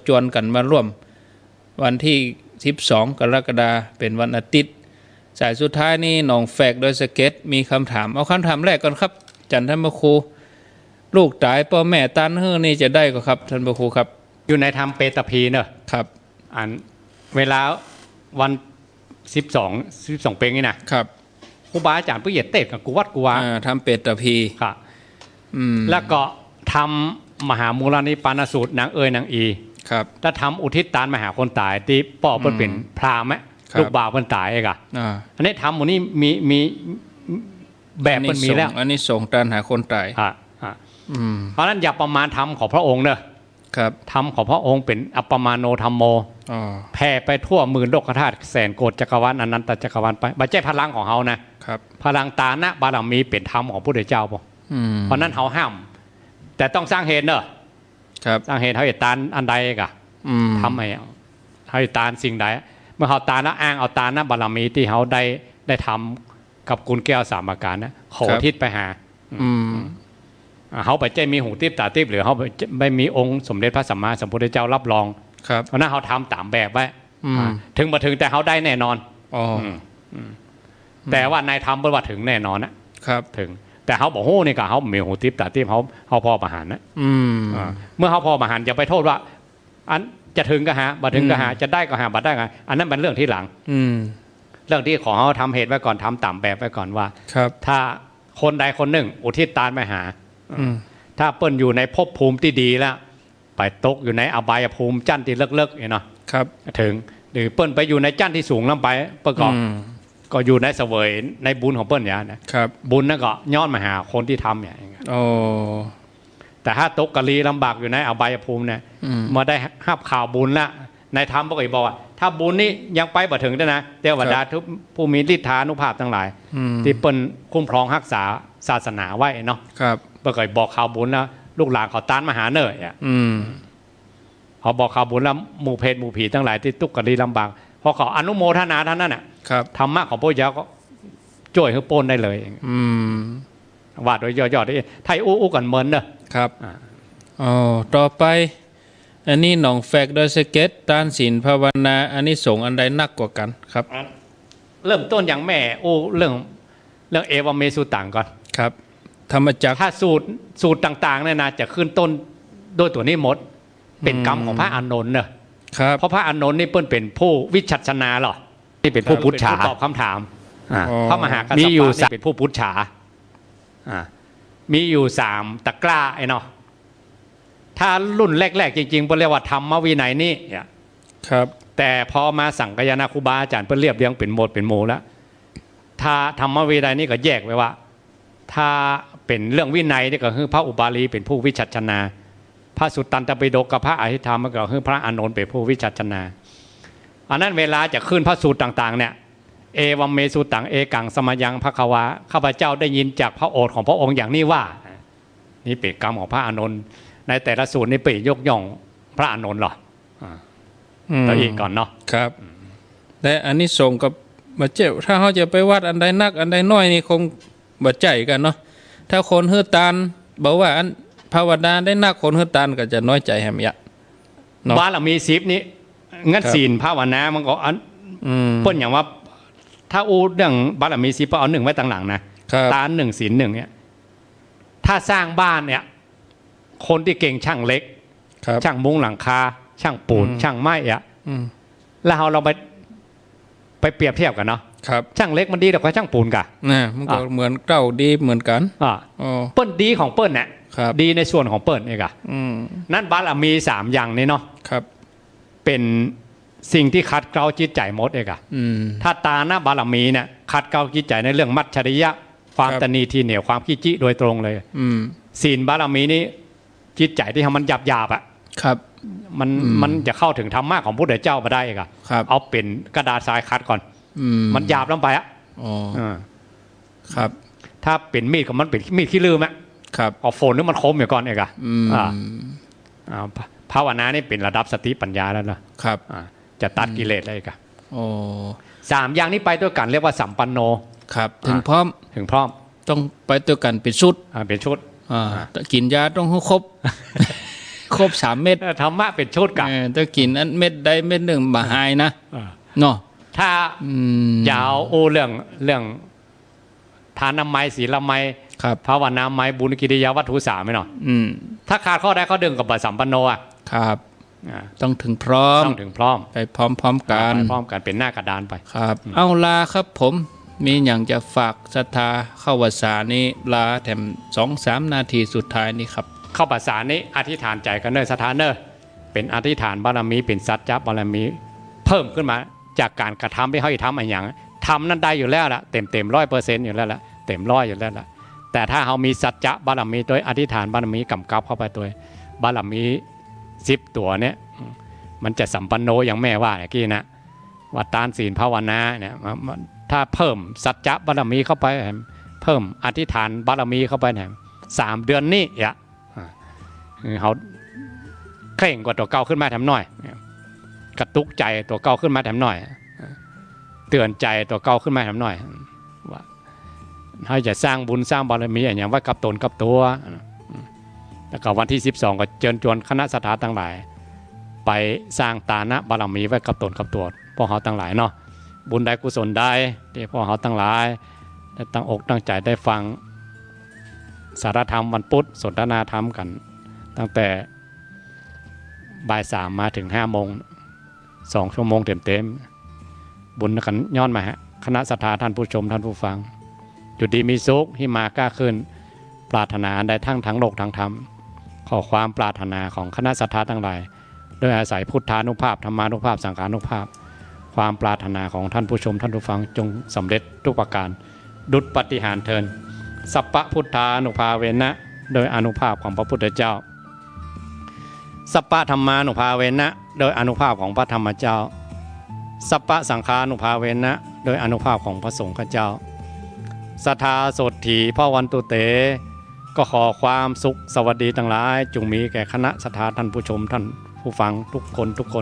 จวนกันมาร่วมวันที่12 กรกฎาคมเป็นวันอาทิตย์สายสุดท้ายนี่หนองแฝกโดยสเก็ตมีคำถามเอาคำถามแรกก่อนครับจันท่านพระครูลูกตายพ่อแม่ตันเฮือนี่จะได้ก็ครับท่านพระครูครับอยู่ในธรรมเปตพีเนอะครับอันเวลาวัน12เปงนี่นะครับครูบาอาจารย์ผู้เหยียดเตะกับกูวัดกูวาทำเปตพีครับแล้วก็ทำมหามูลนิปานสูตรนางเอ๋ยนางอีครับถ้าทำอุทิศตานมหาคนตายที่ป่อเปิ้นเป็นพราหมณ์ไหมลูกบ่าวเปิ้นตายเองอ่ะอันนี้ทำหมดนี้มีแบบมันมีแล้วอันนี้ส่งตานหาคนตายเพราะนั้นอย่าประมาณทำของพระองค์เนอะครับทำของพระองค์เป็นอัปปมาโนธรรมโมแผ่ไปทั่วหมื่นโลกธาตุแสนโกฏจักรวาลอนันตจักรวาลไปไม่ใช่พลังของเขานะครับพลังตานะบารมีเป็นธรรมของพระพุทธเจ้าเพราะนั้นเขาห้ามแต่ต้องสร้างเหตุเนอะสร้างเหตุเขาเหตุตานอันใดกะทำไมเขาเหตุตานสิ่งใดเมื่อเขาตานแล้วอ้างเอาตานะบารมีที่เขาได้ทำกับกุลแก้วสามประการนะโขทิศไปหาเขาไปใจมีหูทิพตาทิพหรือเขาไม่มีองค์สมเด็จพระสัมมาสัมพุทธเจ้ารับรองเพราะนั้นเขาทำตามแบบไว้ถึงมาถึงแต่เขาได้แน่นอนแต่ว่านายทำเป็นว่าถึงแน่นอนนะครับถึงแต่เขาบอกโอ้นี่ก็เขามีหูทิพตาทิพเขาพอประหารนะเมื่อเขาพอประหารอย่าไปโทษว่าอันจะถึงก็หาบัถึงก็หาจะได้ก็หาบัได้ก็อันนั้นเป็นเรื่องที่หลังเรื่องที่ของเขาทำเหตุไว้ก่อนทำตามแบบไว้ก่อนว่าถ้าคนใดคนหนึ่งอุทิศตานไปหาถ้าเปิ้ลอยู่ในภพภูมิที่ดีแล้วไปตกอยู่ในอบายภูมิจันทร์ที่เลิกๆเนาะถึงหรือเปิ้ลไปอยู่ในจันทร์ที่สูงลงไปประกอบก็อยู่ในเสวยในบุญของเปิ้ลอย่างนี้บุญนั่นก็ย้อนมาหาคนที่ทำอย่างนี้แต่ถ้าตกกะลีลำบากอยู่ในอบายภูมิเนี่ยมาได้ห้าบข่าวบุญละในธรรมก็บอกว่าถ้าบุญนี้ยังไปบ่ถึงได้นะเทวดาทุกผู้มีฤทธานุภาพทั้งหลายที่เปิ้ลคุ้มครองรักษาศาสนาไว้เนาะก็เคยบอกข่าวบุญแล้วลูกหลานเขาตานมาหาเนยเขาบอกข่าวบุญแล้วหมู่เพศหมู่ผีทั้งหลายที่ตุกกะลีลำบากพอเขาอนุโมทนาท่านนั่นน่ะธรรมะของพระเจ้าก็ช่วยให้ปนได้เลยว่าโดยย่อๆได้ไทยอู้กันเหมือนเนอะครับต่อไปอันนี้หนองแฟกโดยสเก็ตตานศีลภาวนาอันนี้ส่งอันใดนักกว่ากันครับเริ่มต้นอย่างแม่เรื่องเอวเมสุตังก่อนครับธรรมจักรถ้าสูตรต่างๆเนี่ยนะจะขึ้นต้นโดยตัวนี้หมดเป็นกรรมของพระอานนท์เนอะเพราะพระอานนท์นี่เปิ้ลเป็นผู้วิชัชนาหรอที่เป็นผู้พุทธาตอบคำถามพระมหากัสสปะมีอยู่3เป็นผู้พุทธามีอยู่3ตะกร้าไอ้เนาะถ้ารุ่นแรกๆจริงๆเปิ้ลเรียกว่าธรรมวินัยนี่ครับแต่พอมาสั่งกัญญาณครูบาอาจารย์เปิ้ลเรียบเรียงเป็นหมดแล้วถ้าธรรมวินัยนี่ก็แยกไว้ว่าถ้าเป็นเรื่องวินัยนี่ก็คือพระอุบาลีเป็นผู้วิชัชนาพระสุตตันตปิฎกกับพระอภิธรรมก็คือพระอานนท์เป็นผู้วิชัชนาอันนั้นเวลาจะขึ้นพระสูตรต่างๆเนี่ยเอวัมเมสุตังเอกังสมยังภควาข้าพเจ้าได้ยินจากพระโอษฐ์ของพระองค์อย่างนี้ว่านี่เป็นกรรมของพระอานนท์ในแต่ละสูตรนี่ไปยกย่องพระอานนท์หรอตัวอีกก่อนเนาะครับแต่อันนี้ส่งกับบัจเจถ้าเขาจะไปวัดอันใดนักอันใดน้อยนี่คงบัจใจกันเนาะถ้าคนฮือตานบอกว่าอันภาวนาได้นักคนฮือตานก็จะน้อยใจแหมยะบารมี10นี้งั้นศีลภาวนามันก็อันเปิ้นอย่างว่าถ้าอู้เรื่องบารมี10เอา1ไว้ตั้งหลังนะตา1ศีล1เนี่ยถ้าสร้างบ้านเนี่ยคนที่เก่งช่างเล็กช่างมุ้งหลังคาช่างปูนช่างไม้ แล้วเราลองไปเปรียบเทียบกันเนาะครับช่างเล็กมันดีกว่าช่างปูนกะมันก็เหมือนเก้าดีเหมือนกันเปิ้ลดีของเปิ้ลเนี่ยดีในส่วนของเปิ้ลเองอะนั่นบารมี3อย่างนี้เนาะครับเป็นสิ่งที่ขัดเกลาจิตใจมดเองอะถ้าตาหน้าบารมีเนี่ยขัดเกลาจิตใจในเรื่องมัจฉริยะความตนีทีเหนียวความขี้จิโดยตรงเลยศีลบารมีนี้จิตใจที่มันหยาบๆอ่ะครับมันจะเข้าถึงธรรมะของพระพุทธเจ้ามาได้ก็เอาเป็นกระดาษทรายคัดก่อนมันหยาบลงไปอ่ะครับถ้าเป็นมีดก็มันเป็นมีดขี้ลืมอ่ะครับเอาโฟนนึกมันคมอยู่ก่อนเองภาวนานี่เป็นระดับสติปัญญาแล้วนะครับจะตัดกิเลสอะไรกัน3อย่างนี้ไปด้วยกันเรียกว่าสัมปันโนครับถึงพร้อมต้องไปด้วยกันเป็นชุดกินยาต้องครบ3 เม็ดธรรมะเป็นชุดกันถ้ากินอันเม็ดใดเม็ดหนึ่งบ่หายนะเนาะถ้ายาวเรื่องทานน้ำไม้ศีลไม้ภาวนาไม้บุญกิริยาวัตถุ3ไม่เนาะถ้าขาดข้อใดข้อหนึ่งกับสัมปันโนอ่ะครับต้องถึงพร้อมไปพร้อมกันเป็นหน้ากระดานไปครับเอาลาครับผมมีอย่างจะฝากศรัทธาเข้าภาษานี้ลาแถม 2-3 นาทีสุดท้ายนี้ครับเข้าภาษานี้อธิษฐานใจกันเนอสถานเนอเป็นอธิษฐานบารมีเป็นสัจจะบารมีเพิ่มขึ้นมาจากการกระทำที่เขาทำอะไรอย่างทำนั้นได้อยู่แล้วละเต็ม100%อยู่แล้วละเต็ม100อยู่แล้วละแต่ถ้าเขามีสัจจะบารมีโดยอธิษฐานบารมีกำกับเข้าไปตัวบารมี10 ตัวเนี้ยมันจะสัมปันโนอย่างแม่ว่าเมื่อกี้นะว่าทานศีลภาวนาเนี่ยถ้าเพิ่มสัจจะบารมีเข้าไปเพิ่มอธิษฐานบารมีเข้าไปเนี่ย3 เดือนนี้เขาเข่งกว่าตัวเก่าขึ้นมาแถมหน่อยกระตุกใจตัวเก่าขึ้นมาแถมหน่อยเตือนใจตัวเก่าขึ้นมาแถมหน่อยว่าให้จะสร้างบุญสร้างบารมีอย่างว่ากับตนกับตัวแล้วก็วันที่12ก็เชิญชวนคณะสัตยาทั้งหลายไปสร้างตานะบารมีไว้กับตนกับตัวพวกเขาทั้งหลายเนาะบุญใดกุศลใดที่พวกเขาทั้งหลายได้ตั้งอกตั้งใจได้ฟังสารธรรมวันพุธสนทนาธรรมกันตั้งแต่บ่าย 3มาถึง 5 โมง2 ชั่วโมงเต็มบุญกันย้อนมาฮะคณะสัตยาท่านผู้ชมท่านผู้ฟังอยู่ดีมีสุขที่มากล้าขึ้นปรารถนาได้ทั้งโลกทั้งธรรมขอความปรารถนาของคณะสัตยาทั้งหลายโดยอาศัยพุทธานุภาพธรรมานุภาพสังฆานุภาพความปรารถนาของท่านผู้ชมท่านผู้ฟังจงสำเร็จทุกประการดุจปาฏิหาริย์เทินสัพพพุทธานุภาเวนะโดยอนุภาพของพระพุทธเจ้าสัพพธรรมานุภาเวนะโดยอนุภาพของพระธรรมเจ้าสัพพสังฆานุภาเวนะโดยอนุภาพของพระสงฆ์เจ้าสัทธาโสถีพระวันตุเตก็ขอความสุขสวัสดีทั้งหลายจงมีแก่คณะสัทธาท่านผู้ชมท่านผู้ฟังทุกคน